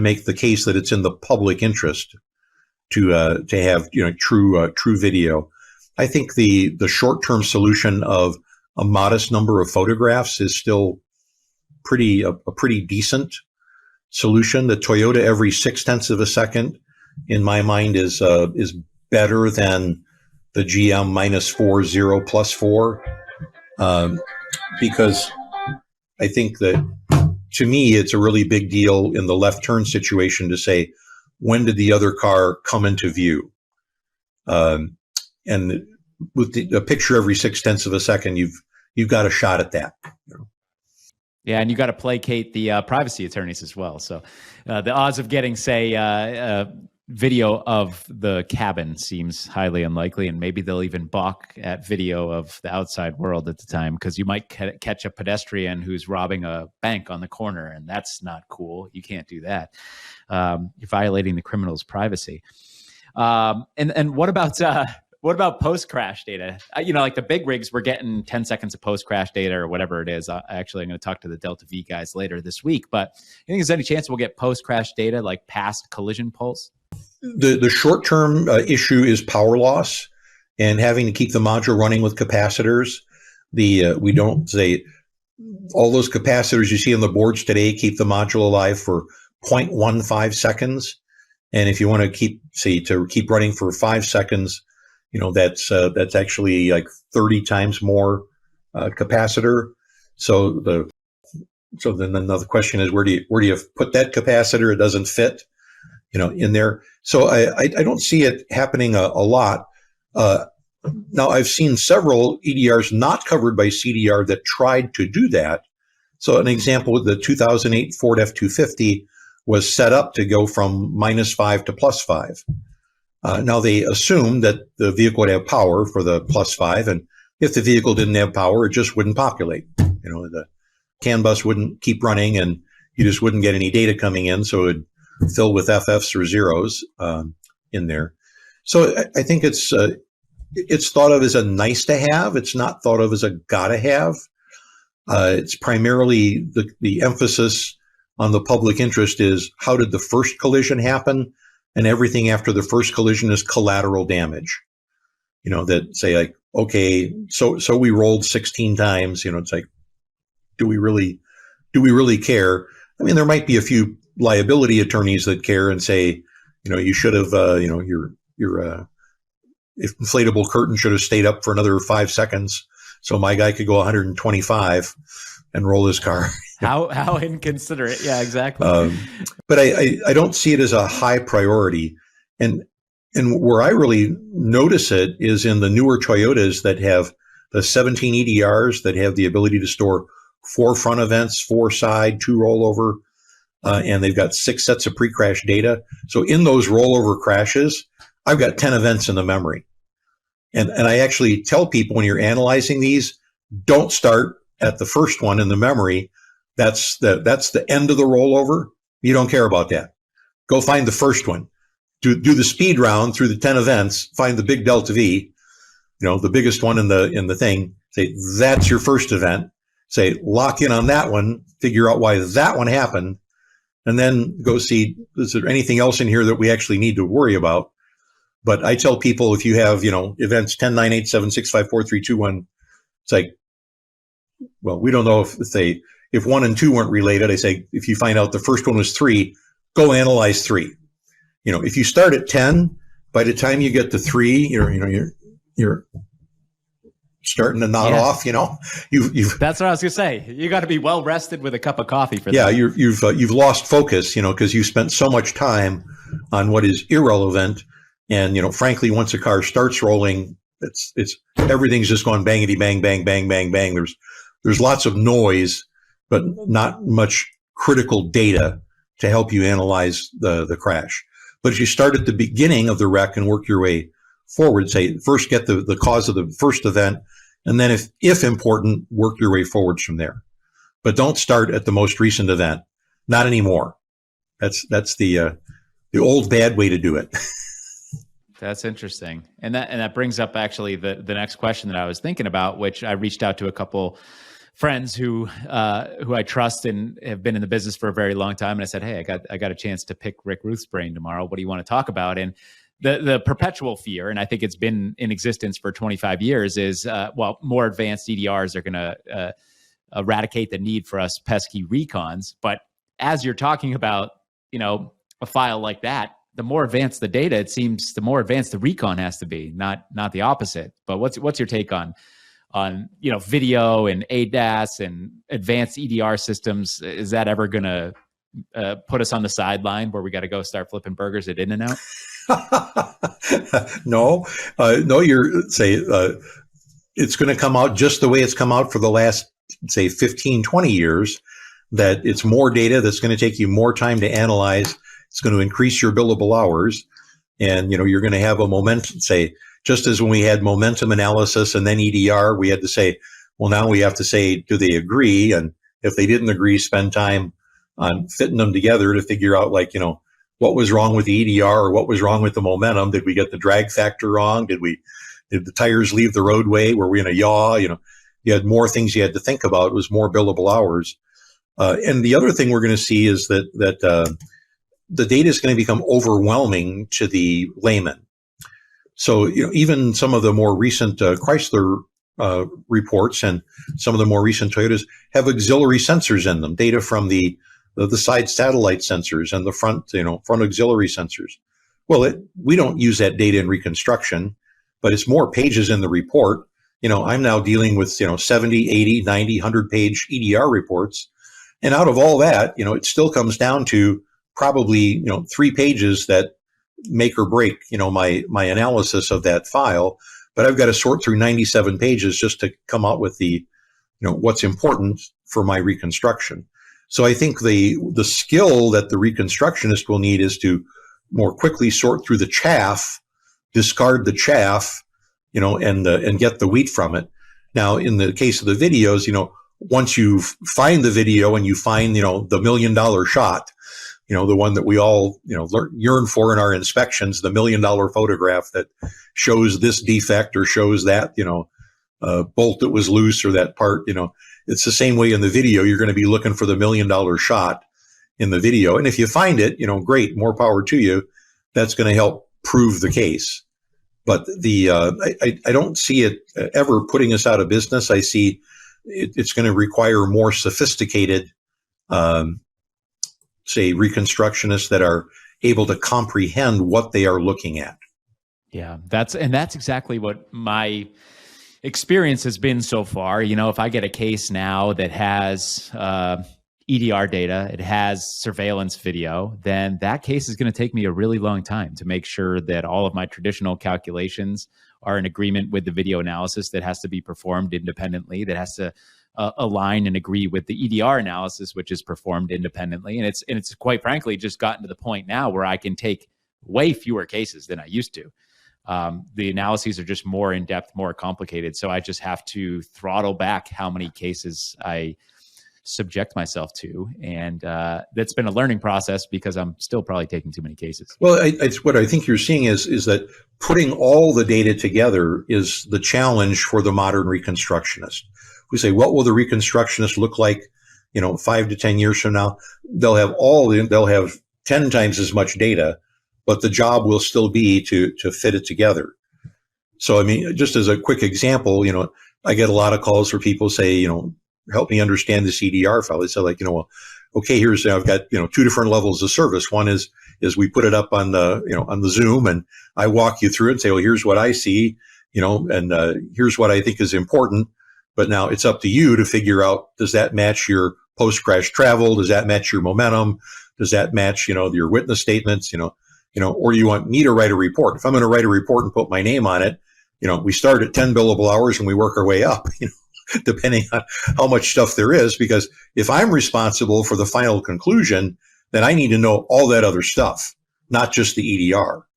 make the case that it's in the public interest to have true video. I think the short-term solution of a modest number of photographs is still a pretty decent solution. The Toyota every 0.6 of a second, in my mind, is better than the GM -4 0 +4, because I think that, to me, it's a really big deal in the left turn situation to say, when did the other car come into view? And with a picture every 0.6 of a second, you've got a shot at that. Yeah, and you got to placate the privacy attorneys as well. So the odds of getting, say, video of the cabin seems highly unlikely, and maybe they'll even balk at video of the outside world at the time, because you might catch a pedestrian who's robbing a bank on the corner, and that's not cool. You can't do that. You're violating the criminal's privacy. And what about post-crash data? Like the big rigs, we're getting 10 seconds of post-crash data or whatever it is. Actually, I'm going to talk to the Delta V guys later this week. But you think there's any chance we'll get post-crash data, like past collision pulse? The short-term issue is power loss and having to keep the module running with capacitors. We don't say all those capacitors you see on the boards today keep the module alive for 0.15 seconds. And if you want to keep running for 5 seconds, that's actually like 30 times more capacitor. So then another question is, where do you put that capacitor? It doesn't fit, in there. So I don't see it happening a lot. Now I've seen several EDRs not covered by CDR that tried to do that. So an example, the 2008 Ford F-250 was set up to go from -5 to +5. Now they assumed that the vehicle would have power for the +5, and if the vehicle didn't have power, it just wouldn't populate. The CAN bus wouldn't keep running, and you just wouldn't get any data coming in, so it would fill with FFs or zeros in there. So I think it's thought of as a nice to have. It's not thought of as a gotta have. It's primarily the emphasis on the public interest is, how did the first collision happen? And everything after the first collision is collateral damage. That say, like, okay, so we rolled 16 times. It's like, do we really care? I mean, there might be a few liability attorneys that care and say, you should have, your inflatable curtain should have stayed up for another 5 seconds, so my guy could go 125 and roll his car. How inconsiderate. Yeah, exactly. But I don't see it as a high priority. And where I really notice it is in the newer Toyotas that have the 17 EDRs that have the ability to store 4 front events, 4 side, 2 rollover, and they've got 6 sets of pre-crash data. So in those rollover crashes, I've got 10 events in the memory. And I actually tell people when you're analyzing these, don't start at the first one in the memory. That's the end of the rollover. You don't care about that. Go find the first one. Do the speed round through the 10 events, find the big delta V, the biggest one in the thing. Say, that's your first event. Say, lock in on that one, figure out why that one happened, and then go see, is there anything else in here that we actually need to worry about? But I tell people, if you have, events 10, 9, 8, 7, 6, 5, 4, 3, 2, 1, it's like, well, we don't know if 1 and 2 weren't related. I say, if you find out the first one was 3, go analyze 3. If you start at 10, by the time you get to 3, you're starting to nod off. You've That's what I was gonna say. You got to be well rested with a cup of coffee for that. Yeah, you've lost focus. Because you spent so much time on what is irrelevant. And frankly, once a car starts rolling, it's everything's just going bangity bang bang bang bang bang. There's lots of noise, but not much critical data to help you analyze the crash. But if you start at the beginning of the wreck and work your way forward, say first get the cause of the first event, and then if important, work your way forwards from there. But don't start at the most recent event. Not anymore. That's the old bad way to do it. That's interesting. And that brings up actually the next question that I was thinking about, which I reached out to a couple friends who I trust and have been in the business for a very long time. And I said, hey, I got a chance to pick Rick Ruth's brain tomorrow. What do you want to talk about? And the perpetual fear, and I think it's been in existence for 25 years, is, more advanced EDRs are going to eradicate the need for us pesky recons. But as you're talking about, a file like that, the more advanced the data, it seems the more advanced the recon has to be, not the opposite. But what's your take on video and ADAS and advanced EDR systems? Is that ever going to put us on the sideline where we got to go start flipping burgers at In-N-Out? No, it's going to come out just the way it's come out for the last, say, 15, 20 years, that it's more data that's going to take you more time to analyze. It's going to increase your billable hours, and you're going to have a momentum. Say, just as when we had momentum analysis and then EDR, we had to say, well, now we have to say, do they agree? And if they didn't agree, spend time on fitting them together to figure out, what was wrong with the EDR or what was wrong with the momentum. Did we get the drag factor wrong? Did the tires leave the roadway? Were we in a yaw? You had more things you had to think about. It was more billable hours. And the other thing we're going to see is that the data is going to become overwhelming to the layman. So, even some of the more recent Chrysler reports and some of the more recent Toyotas have auxiliary sensors in them, data from the side satellite sensors and the front auxiliary sensors. Well, we don't use that data in reconstruction, but it's more pages in the report. I'm now dealing with, 70, 80, 90, 100 page EDR reports. And out of all that, it still comes down to probably, 3 pages that make or break, my analysis of that file. But I've got to sort through 97 pages just to come out with the, what's important for my reconstruction. So I think the skill that the reconstructionist will need is to more quickly sort through the chaff, discard the chaff, and get the wheat from it. Now, in the case of the videos, once you find the video and you find, the $1 million shot, the one that we all, yearn for in our inspections, the $1 million photograph that shows this defect or shows that, bolt that was loose or that part, it's the same way in the video. You're going to be looking for the $1 million shot in the video. And if you find it, great, more power to you. That's going to help prove the case. But I don't see it ever putting us out of business. I see it's going to require more sophisticated, say, reconstructionists that are able to comprehend what they are looking at. Yeah, that's exactly what my experience has been so far. If I get a case now that has EDR data, it has surveillance video, then that case is going to take me a really long time to make sure that all of my traditional calculations are in agreement with the video analysis that has to be performed independently, that has to align and agree with the EDR analysis, which is performed independently. And it's quite frankly just gotten to the point now where I can take way fewer cases than I used to. The analyses are just more in depth, more complicated. So I just have to throttle back how many cases I subject myself to. And that's been a learning process because I'm still probably taking too many cases. Well, it's what I think you're seeing is that putting all the data together is the challenge for the modern reconstructionist. We say, what will the reconstructionist look like, 5 to 10 years from now? They'll have 10 times as much data, but the job will still be to fit it together. So, I mean, just as a quick example, I get a lot of calls where people say, help me understand the CDR file. They say well, okay, I've got, 2 different levels of service. One is we put it up on the Zoom, and I walk you through it and say, well, here's what I see, and here's what I think is important. But now it's up to you to figure out, does that match your post-crash travel? Does that match your momentum? Does that match, your witness statements, or do you want me to write a report? If I'm going to write a report and put my name on it, we start at 10 billable hours and we work our way up, depending on how much stuff there is. Because if I'm responsible for the final conclusion, then I need to know all that other stuff, not just the EDR.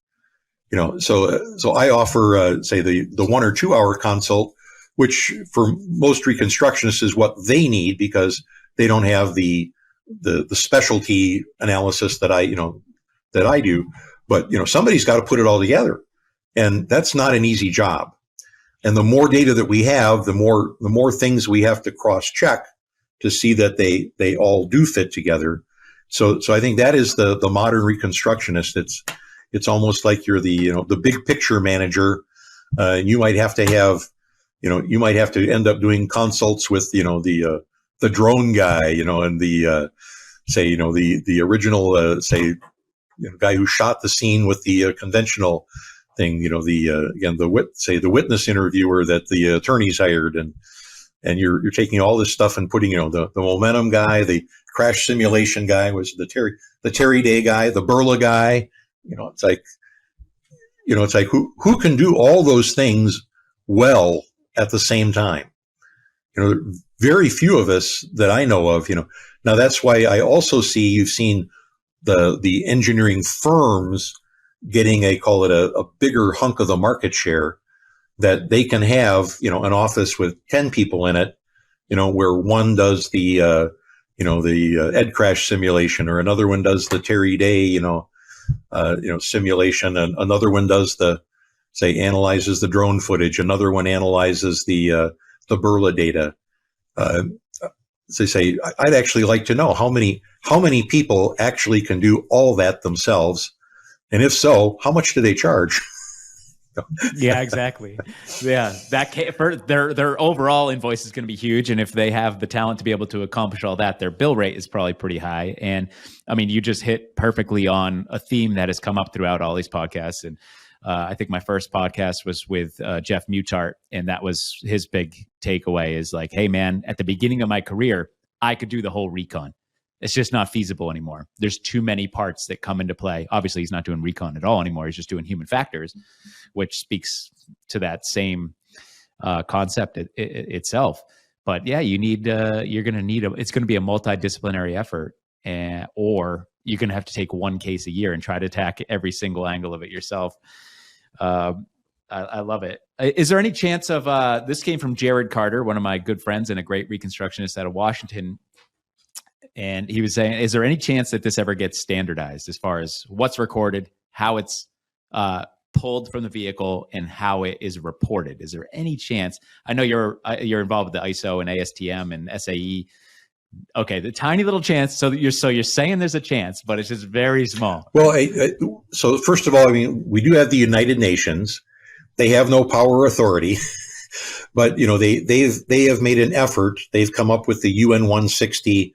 So I offer, say, the 1 or 2 hour consult, which for most reconstructionists is what they need because they don't have the specialty analysis that I do. But, somebody's got to put it all together. And that's not an easy job. And the more data that we have, the more things we have to cross-check to see that they all do fit together. So I think that is the modern reconstructionist. It's almost like you're the big picture manager. You might have to have, you might have to end up doing consults with, the drone guy, and the original, guy who shot the scene with the conventional thing, the witness interviewer that the attorneys hired, and you're taking all this stuff and putting, the momentum guy, the crash simulation guy, was the Terry Day guy, the Burla guy, it's like who can do all those things well at the same time? Very few of us that I know of, now that's why I also see, you've seen the engineering firms getting call it a bigger hunk of the market share, that they can have, an office with 10 people in it, where one does the Ed crash simulation, or another one does the Terry Day, simulation, and another one does analyzes the drone footage. Another one analyzes the Burla data. They say, I'd actually like to know how many people actually can do all that themselves. And if so, how much do they charge? Yeah, exactly. Yeah, for their overall invoice is going to be huge, and if they have the talent to be able to accomplish all that, their bill rate is probably pretty high. And I mean, you just hit perfectly on a theme that has come up throughout all these podcasts. And I think my first podcast was with Jeff Mutart, and that was his big takeaway is like, hey man, at the beginning of my career, I could do the whole recon. It's just not feasible anymore. There's too many parts that come into play. Obviously, he's not doing recon at all anymore. He's just doing human factors, which speaks to that same concept itself. But yeah, you're going to need it's going to be a multidisciplinary effort, or you're going to have to take one case a year and try to attack every single angle of it yourself. I love it. Is there any chance of this came from Jared Carter, one of my good friends and a great reconstructionist out of Washington? And he was saying, is there any chance that this ever gets standardized as far as what's recorded, how it's pulled from the vehicle, and how it is reported? Is there any chance? I know you're involved with the ISO and ASTM and SAE. Okay, the tiny little chance. So you're saying there's a chance, but it's just very small. Well, so first of all, I mean, we do have the United Nations. They have no power or authority, but they have made an effort. They've come up with the UN 160.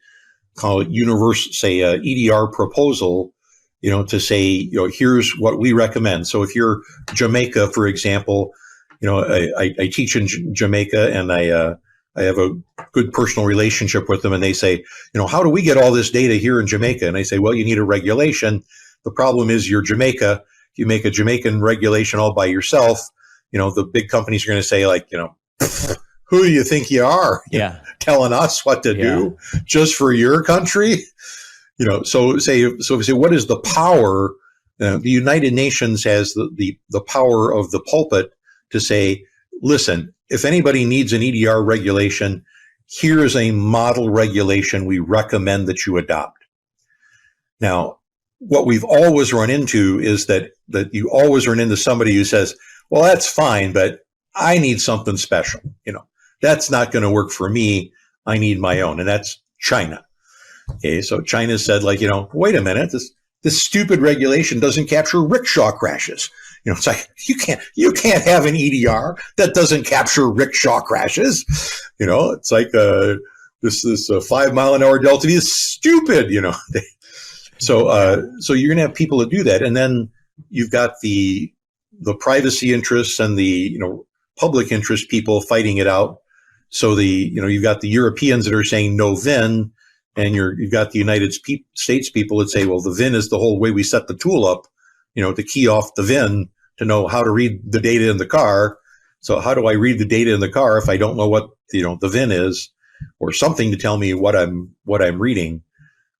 Call it EDR proposal, to say, here's what we recommend. So if you're Jamaica, for example, I teach in Jamaica, and I have a good personal relationship with them, and they say, how do we get all this data here in Jamaica? And I say, well, you need a regulation. The problem is you're Jamaica. If you make a Jamaican regulation all by yourself, the big companies are going to say, like, who do you think you are? Yeah. Telling us what to do just for your country? So if we say, what is the power The United Nations has the power of the pulpit to say, listen, if anybody needs an EDR regulation, here is a model regulation we recommend that you adopt. Now, what we've always run into is that you always run into somebody who says, well, that's fine, but I need something special. That's not going to work for me. I need my own. And that's China. Okay. So China said, wait a minute, this stupid regulation doesn't capture rickshaw crashes. It's like, you can't have an EDR that doesn't capture rickshaw crashes. It's like, this 5 mile an hour delta V is stupid, So you're going to have people that do that. And then you've got the privacy interests and the, public interest people fighting it out. So you've got the Europeans that are saying no VIN, and you've got the United States people that say, well, the VIN is the whole way we set the tool up, to key off the VIN to know how to read the data in the car. So how do I read the data in the car if I don't know what, the VIN is, or something to tell me what I'm reading?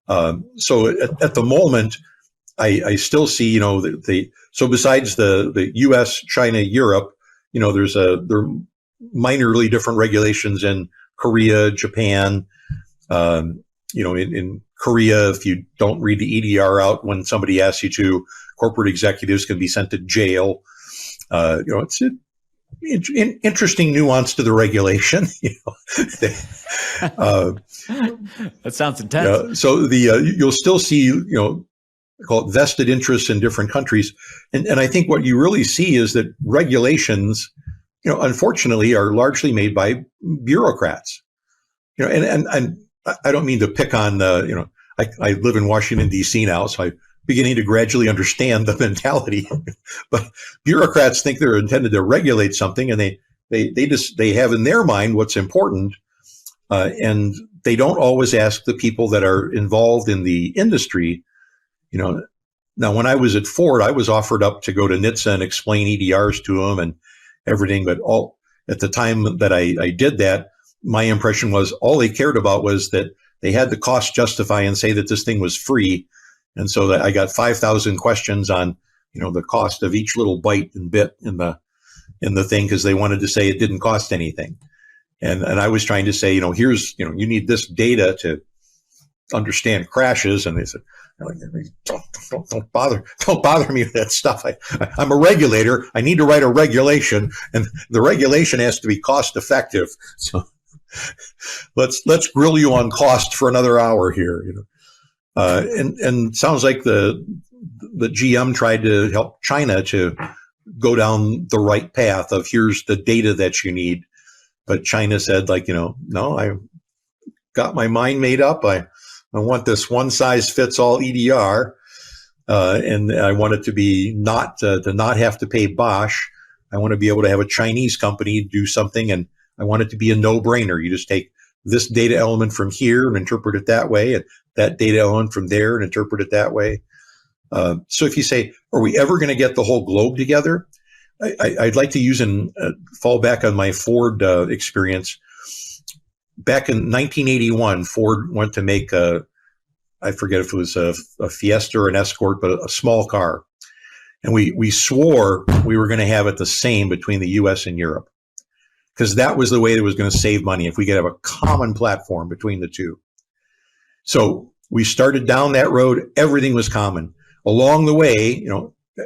So at the moment, I still see, so besides the US, China, Europe, there are minorly different regulations in Korea, Japan. In Korea, if you don't read the EDR out when somebody asks you to, corporate executives can be sent to jail. It's an interesting nuance to the regulation. That sounds intense. So you'll still see, call it vested interests in different countries. And I think what you really see is that regulations, unfortunately, are largely made by bureaucrats. And I don't mean to pick on, I live in Washington, D.C. now, so I'm beginning to gradually understand the mentality. But bureaucrats think they're intended to regulate something, and they have in their mind what's important, and they don't always ask the people that are involved in the industry. Now when I was at Ford, I was offered up to go to NHTSA and explain EDRs to them and everything, but at the time that I did that, my impression was all they cared about was that they had the cost justify and say that this thing was free. And so that I got 5,000 questions on, the cost of each little byte and bit in the thing, because they wanted to say it didn't cost anything. And I was trying to say, here's, you need this data to understand crashes. And they said, don't bother me with that stuff. I'm a regulator. I need to write a regulation, and the regulation has to be cost effective. So let's grill you on cost for another hour here. And sounds like the GM tried to help China to go down the right path of here's the data that you need. But China said, no, I got my mind made up. I want this one size fits all EDR. And I want it to be to not have to pay Bosch. I want to be able to have a Chinese company do something, and I want it to be a no-brainer. You just take this data element from here and interpret it that way, and that data element from there and interpret it that way. So if you say, are we ever going to get the whole globe together? I'd like to use and fall back on my Ford experience. Back in 1981, Ford went to make I forget if it was a Fiesta or an Escort, but a small car. And we swore we were going to have it the same between the US and Europe, because that was the way that was going to save money, if we could have a common platform between the two. So we started down that road. Everything was common. Along the way,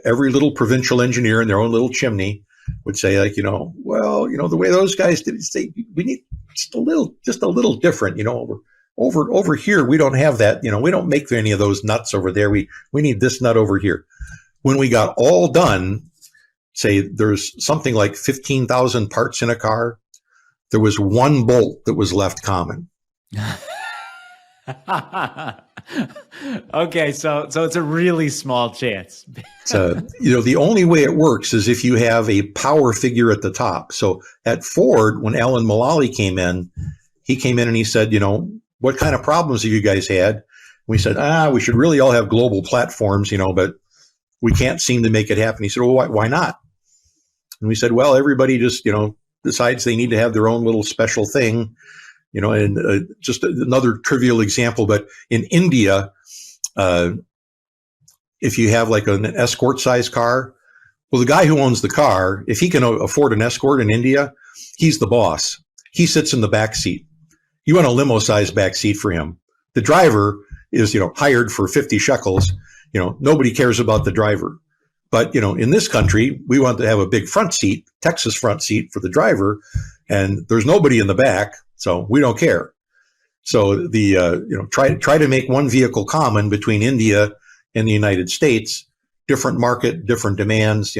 every little provincial engineer in their own little chimney would say, the way those guys did it, we need just a little different, over here, we don't have that, we don't make any of those nuts over there. We need this nut over here. When we got all done, say there's something like 15,000 parts in a car, there was one bolt that was left common. Okay, so it's a really small chance. So, the only way it works is if you have a power figure at the top. So at Ford, when Alan Mulally came in, and he said, what kind of problems have you guys had? We said, we should really all have global platforms, but we can't seem to make it happen. He said, well, why not? And we said, well, everybody just, decides they need to have their own little special thing. And just another trivial example, but in India, if you have like an escort size car, well, the guy who owns the car, if he can afford an escort in India, he's the boss. He sits in the back seat. You want a limo size back seat for him. The driver is, hired for 50 shekels. Nobody cares about the driver. But, in this country, we want to have a big front seat, Texas front seat for the driver, and there's nobody in the back, so we don't care. So try to make one vehicle common between India and the United States, different market, different demands,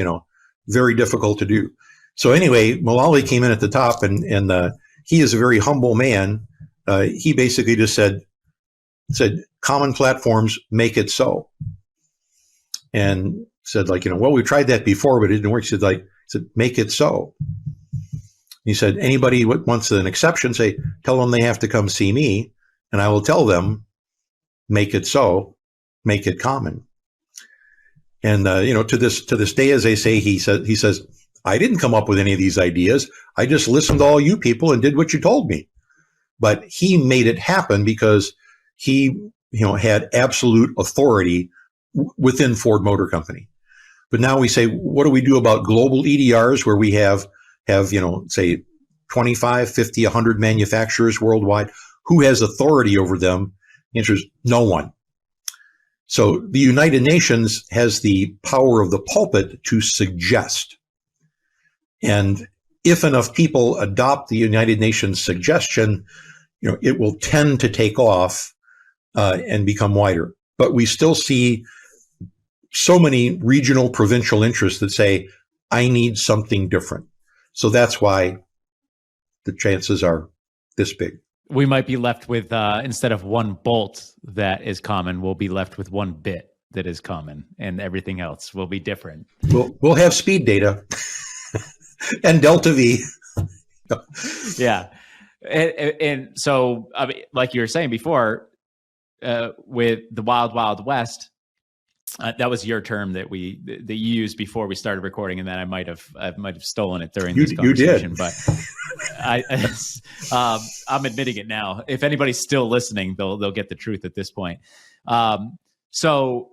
very difficult to do. So anyway, Mullally came in at the top, and he is a very humble man. He basically just said, common platforms, make it so. And said, well, we tried that before, but it didn't work. He said, make it so. He said, anybody wants an exception, tell them they have to come see me, and I will tell them, make it so, make it common. And, to this day, as they say, he says, I didn't come up with any of these ideas. I just listened to all you people and did what you told me. But he made it happen because he, had absolute authority within Ford Motor Company. But now we say, what do we do about global EDRs where we have, say 25, 50, 100 manufacturers worldwide? Who has authority over them? The answer is no one. So the United Nations has the power of the pulpit to suggest. And if enough people adopt the United Nations suggestion, it will tend to take off and become wider. But we still see so many regional, provincial interests that say, I need something different. So that's why the chances are this big. We might be left with, instead of one bolt that is common, we'll be left with one bit that is common, and everything else will be different. We'll have speed data and delta V. Yeah. And so, I mean, like you were saying before, with the Wild Wild West, that was your term that you used before we started recording, and then I might have stolen it during this conversation. You did. But I'm admitting it now. If anybody's still listening, they'll get the truth at this point. So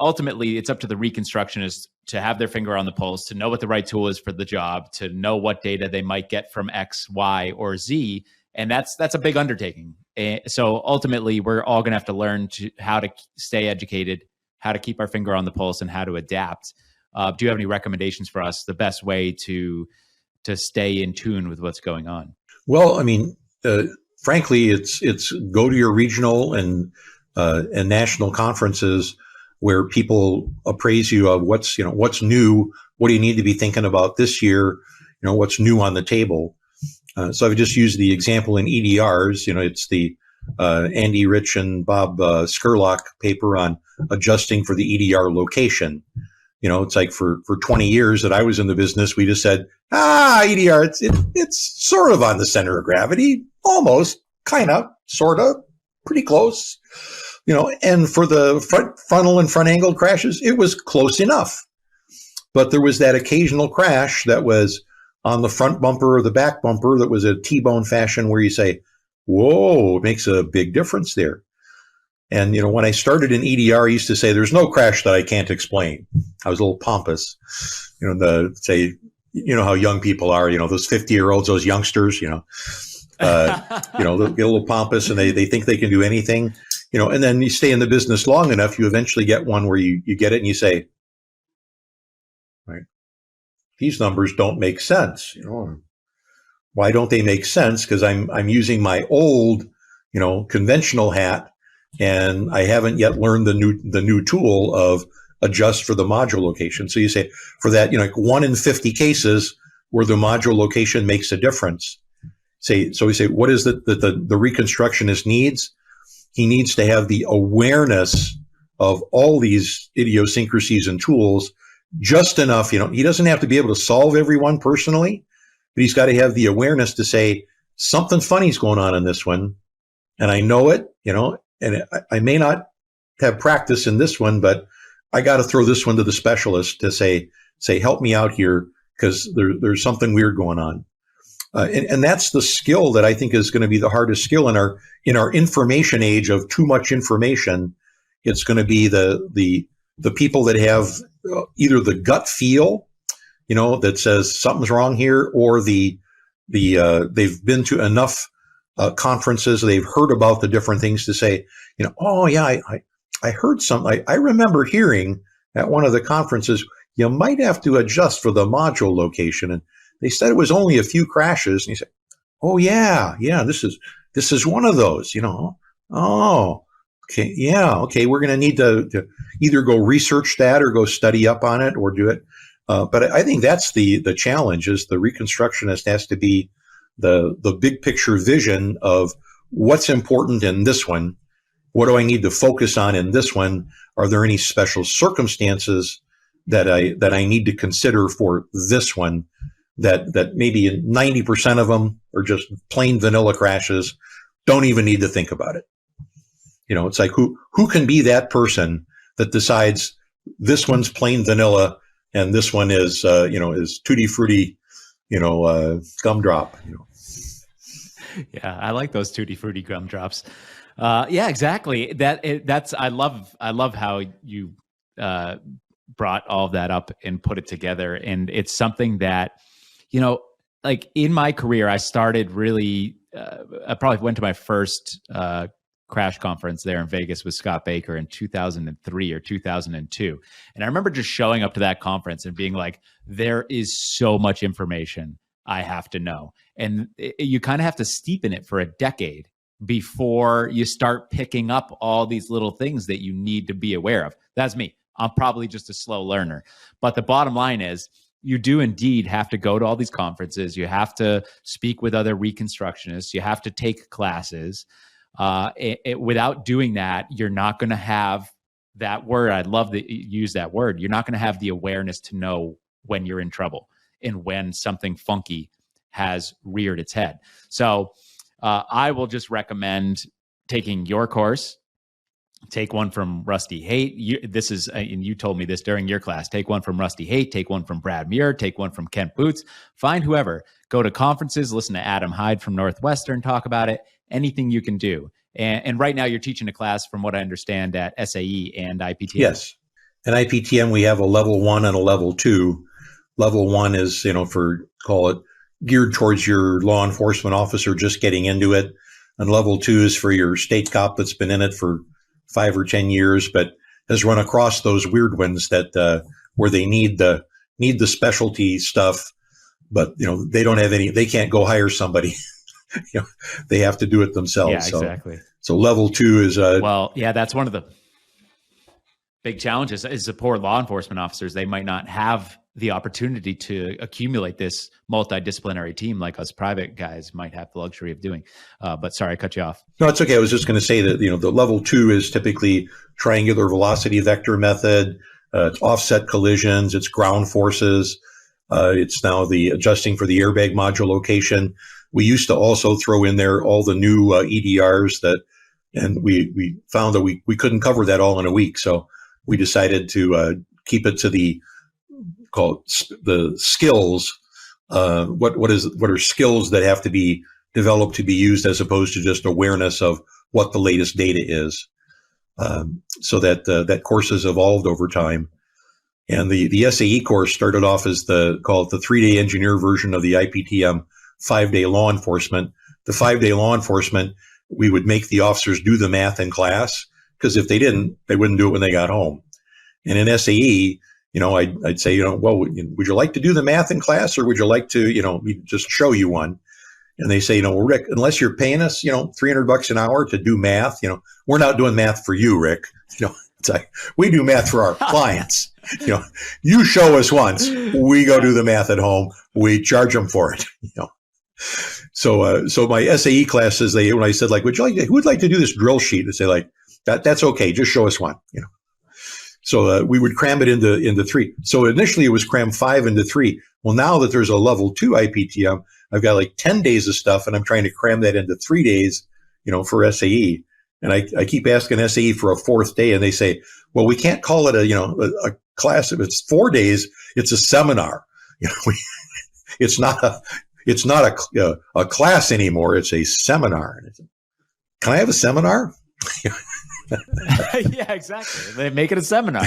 ultimately, it's up to the reconstructionist to have their finger on the pulse, to know what the right tool is for the job, to know what data they might get from X, Y, or Z. And that's a big undertaking. So ultimately, we're all going to have to learn how to stay educated, how to keep our finger on the pulse, and how to adapt. Do you have any recommendations for us, the best way to stay in tune with what's going on? Well, I mean, frankly, it's go to your regional and national conferences where people appraise you of what's new, what do you need to be thinking about this year, what's new on the table. So I've just used the example in EDRs. It's the Andy Rich and Bob Skurlock paper on adjusting for the EDR location. It's like for 20 years that I was in the business, we just said, EDR, it's sort of on the center of gravity, almost, kind of, sort of, pretty close. And for the frontal and front angle crashes, it was close enough. But there was that occasional crash that was on the front bumper or the back bumper that was a T-bone fashion where you say, whoa, it makes a big difference there. And, when I started in EDR, I used to say, there's no crash that I can't explain. I was a little pompous. How young people are, those 50-year-olds, those youngsters, they'll get a little pompous and they think they can do anything, and then you stay in the business long enough, you eventually get one where you get it and you say, right, these numbers don't make sense. Why don't they make sense? Because I'm using my old, conventional hat, and I haven't yet learned the new tool of adjust for the module location. So you say for that, 1 in 50 cases where the module location makes a difference. So we say, what is it that the reconstructionist needs? He needs to have the awareness of all these idiosyncrasies and tools just enough. He doesn't have to be able to solve every one personally, but he's got to have the awareness to say something funny's going on in this one. And I know it, and I may not have practice in this one, but I got to throw this one to the specialist to say, help me out here because there's something weird going on. And that's the skill that I think is going to be the hardest skill in our information age of too much information. It's going to be the people that have either the gut feel, that says something's wrong here, or they've been to enough conferences, they've heard about the different things to say, oh yeah, I heard something. I remember hearing at one of the conferences, you might have to adjust for the module location, and they said it was only a few crashes. And you say, oh yeah, this is one of those. Oh, okay, yeah, okay. We're going to need to either go research that or go study up on it or do it. But I think that's the challenge, is the reconstructionist has to be the big picture vision of what's important in this one. What do I need to focus on in this one? Are there any special circumstances that I need to consider for this one that maybe 90% of them are just plain vanilla crashes, don't even need to think about it. It's like who can be that person that decides this one's plain vanilla and this one is is tutti frutti, gumdrop. Yeah, I like those tutti frutti gumdrops. Yeah, exactly. That's I love how you brought all of that up and put it together. And it's something that, like in my career, I started really, I probably went to my first crash conference there in Vegas with Scott Baker in 2003 or 2002. And I remember just showing up to that conference and being like, there is so much information I have to know. And you kind of have to steep in it for a decade before you start picking up all these little things that you need to be aware of. That's me. I'm probably just a slow learner. But the bottom line is, you do indeed have to go to all these conferences. You have to speak with other reconstructionists. You have to take classes. Without doing that, you're not going to have that word. I'd love to use that word. You're not going to have the awareness to know when you're in trouble and when something funky has reared its head. So I will just recommend taking your course. Take one from Rusty Haight. This is, and you told me this during your class, take one from Rusty Haight, take one from Brad Muir, take one from Kent Boots, find whoever, go to conferences, listen to Adam Hyde from Northwestern talk about it, anything you can do. And right now you're teaching a class, from what I understand, at SAE and IPTM. Yes. At IPTM, we have a level 1 and a level 2. Level 1 is, call it geared towards your law enforcement officer just getting into it. And level 2 is for your state cop that's been in it for 5 or 10 years, but has run across those weird ones that where they need the specialty stuff, but they don't have any. They can't go hire somebody. They have to do it themselves. Yeah, exactly. So level 2 is that's one of the big challenges is the poor law enforcement officers. They might not have the opportunity to accumulate this multidisciplinary team like us private guys might have the luxury of doing. But sorry, I cut you off. No, it's okay. I was just going to say that, the level 2 is typically triangular velocity vector method. It's offset collisions. It's ground forces. It's now the adjusting for the airbag module location. We used to also throw in there all the new EDRs and we found that we couldn't cover that all in a week. So we decided to keep it to the skills. What are skills that have to be developed to be used, as opposed to just awareness of what the latest data is. So that course has evolved over time. And the SAE course started off as the 3-day engineer version of the IPTM 5-day law enforcement. The 5-day law enforcement, we would make the officers do the math in class, because if they didn't, they wouldn't do it when they got home. And in SAE, I'd say, well, would you like to do the math in class, or would you like to, just show you one? And they say, well, Rick, unless you're paying us, $300 an hour to do math, we're not doing math for you, Rick. It's like, we do math for our clients. You show us once, we go do the math at home, we charge them for it. So my SAE classes, when I said, like, who would like to do this drill sheet? They say, like, that's okay, just show us one. So we would cram it into 3. So initially it was cram 5 into 3. Well, now that there's a level 2 IPTM, I've got like 10 days of stuff, and I'm trying to cram that into 3 days, for SAE. And I keep asking SAE for a 4th day, and they say, well, we can't call it a class. If it's 4 days, it's a seminar. It's not a class anymore. It's a seminar. Can I have a seminar? Yeah, exactly. They make it a seminar.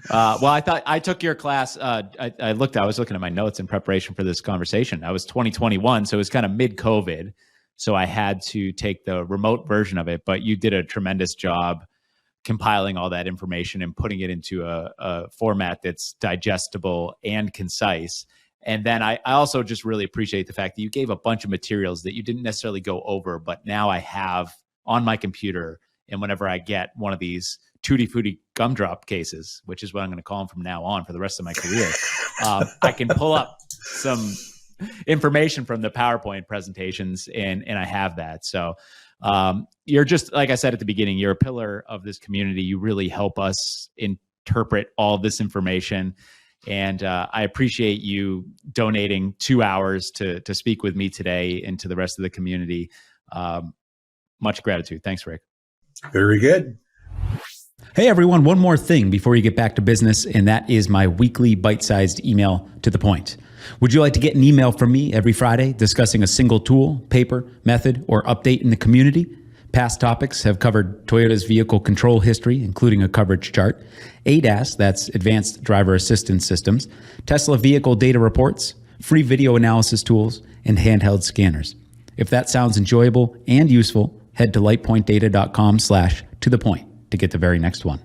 Well, I thought I took your class. I was looking at my notes in preparation for this conversation. I was 2021, so it was kind of mid-COVID. So I had to take the remote version of it, but you did a tremendous job compiling all that information and putting it into a format that's digestible and concise. And then I also just really appreciate the fact that you gave a bunch of materials that you didn't necessarily go over, but now I have on my computer. And whenever I get one of these Tutti Frutti gumdrop cases, which is what I'm going to call them from now on for the rest of my career, I can pull up some information from the PowerPoint presentations, and I have that. So you're just, like I said at the beginning, you're a pillar of this community. You really help us interpret all this information. And I appreciate you donating 2 hours to speak with me today and to the rest of the community. Much gratitude. Thanks, Rick. Very good. Hey everyone, one more thing before you get back to business, and that is my weekly bite-sized email to the point. Would you like to get an email from me every Friday discussing a single tool, paper, method, or update in the community? Past topics have covered Toyota's vehicle control history, including a coverage chart, ADAS, that's Advanced Driver Assistance Systems, Tesla vehicle data reports, free video analysis tools, and handheld scanners. If that sounds enjoyable and useful, head to lightpointdata.com/to the point to get the very next one.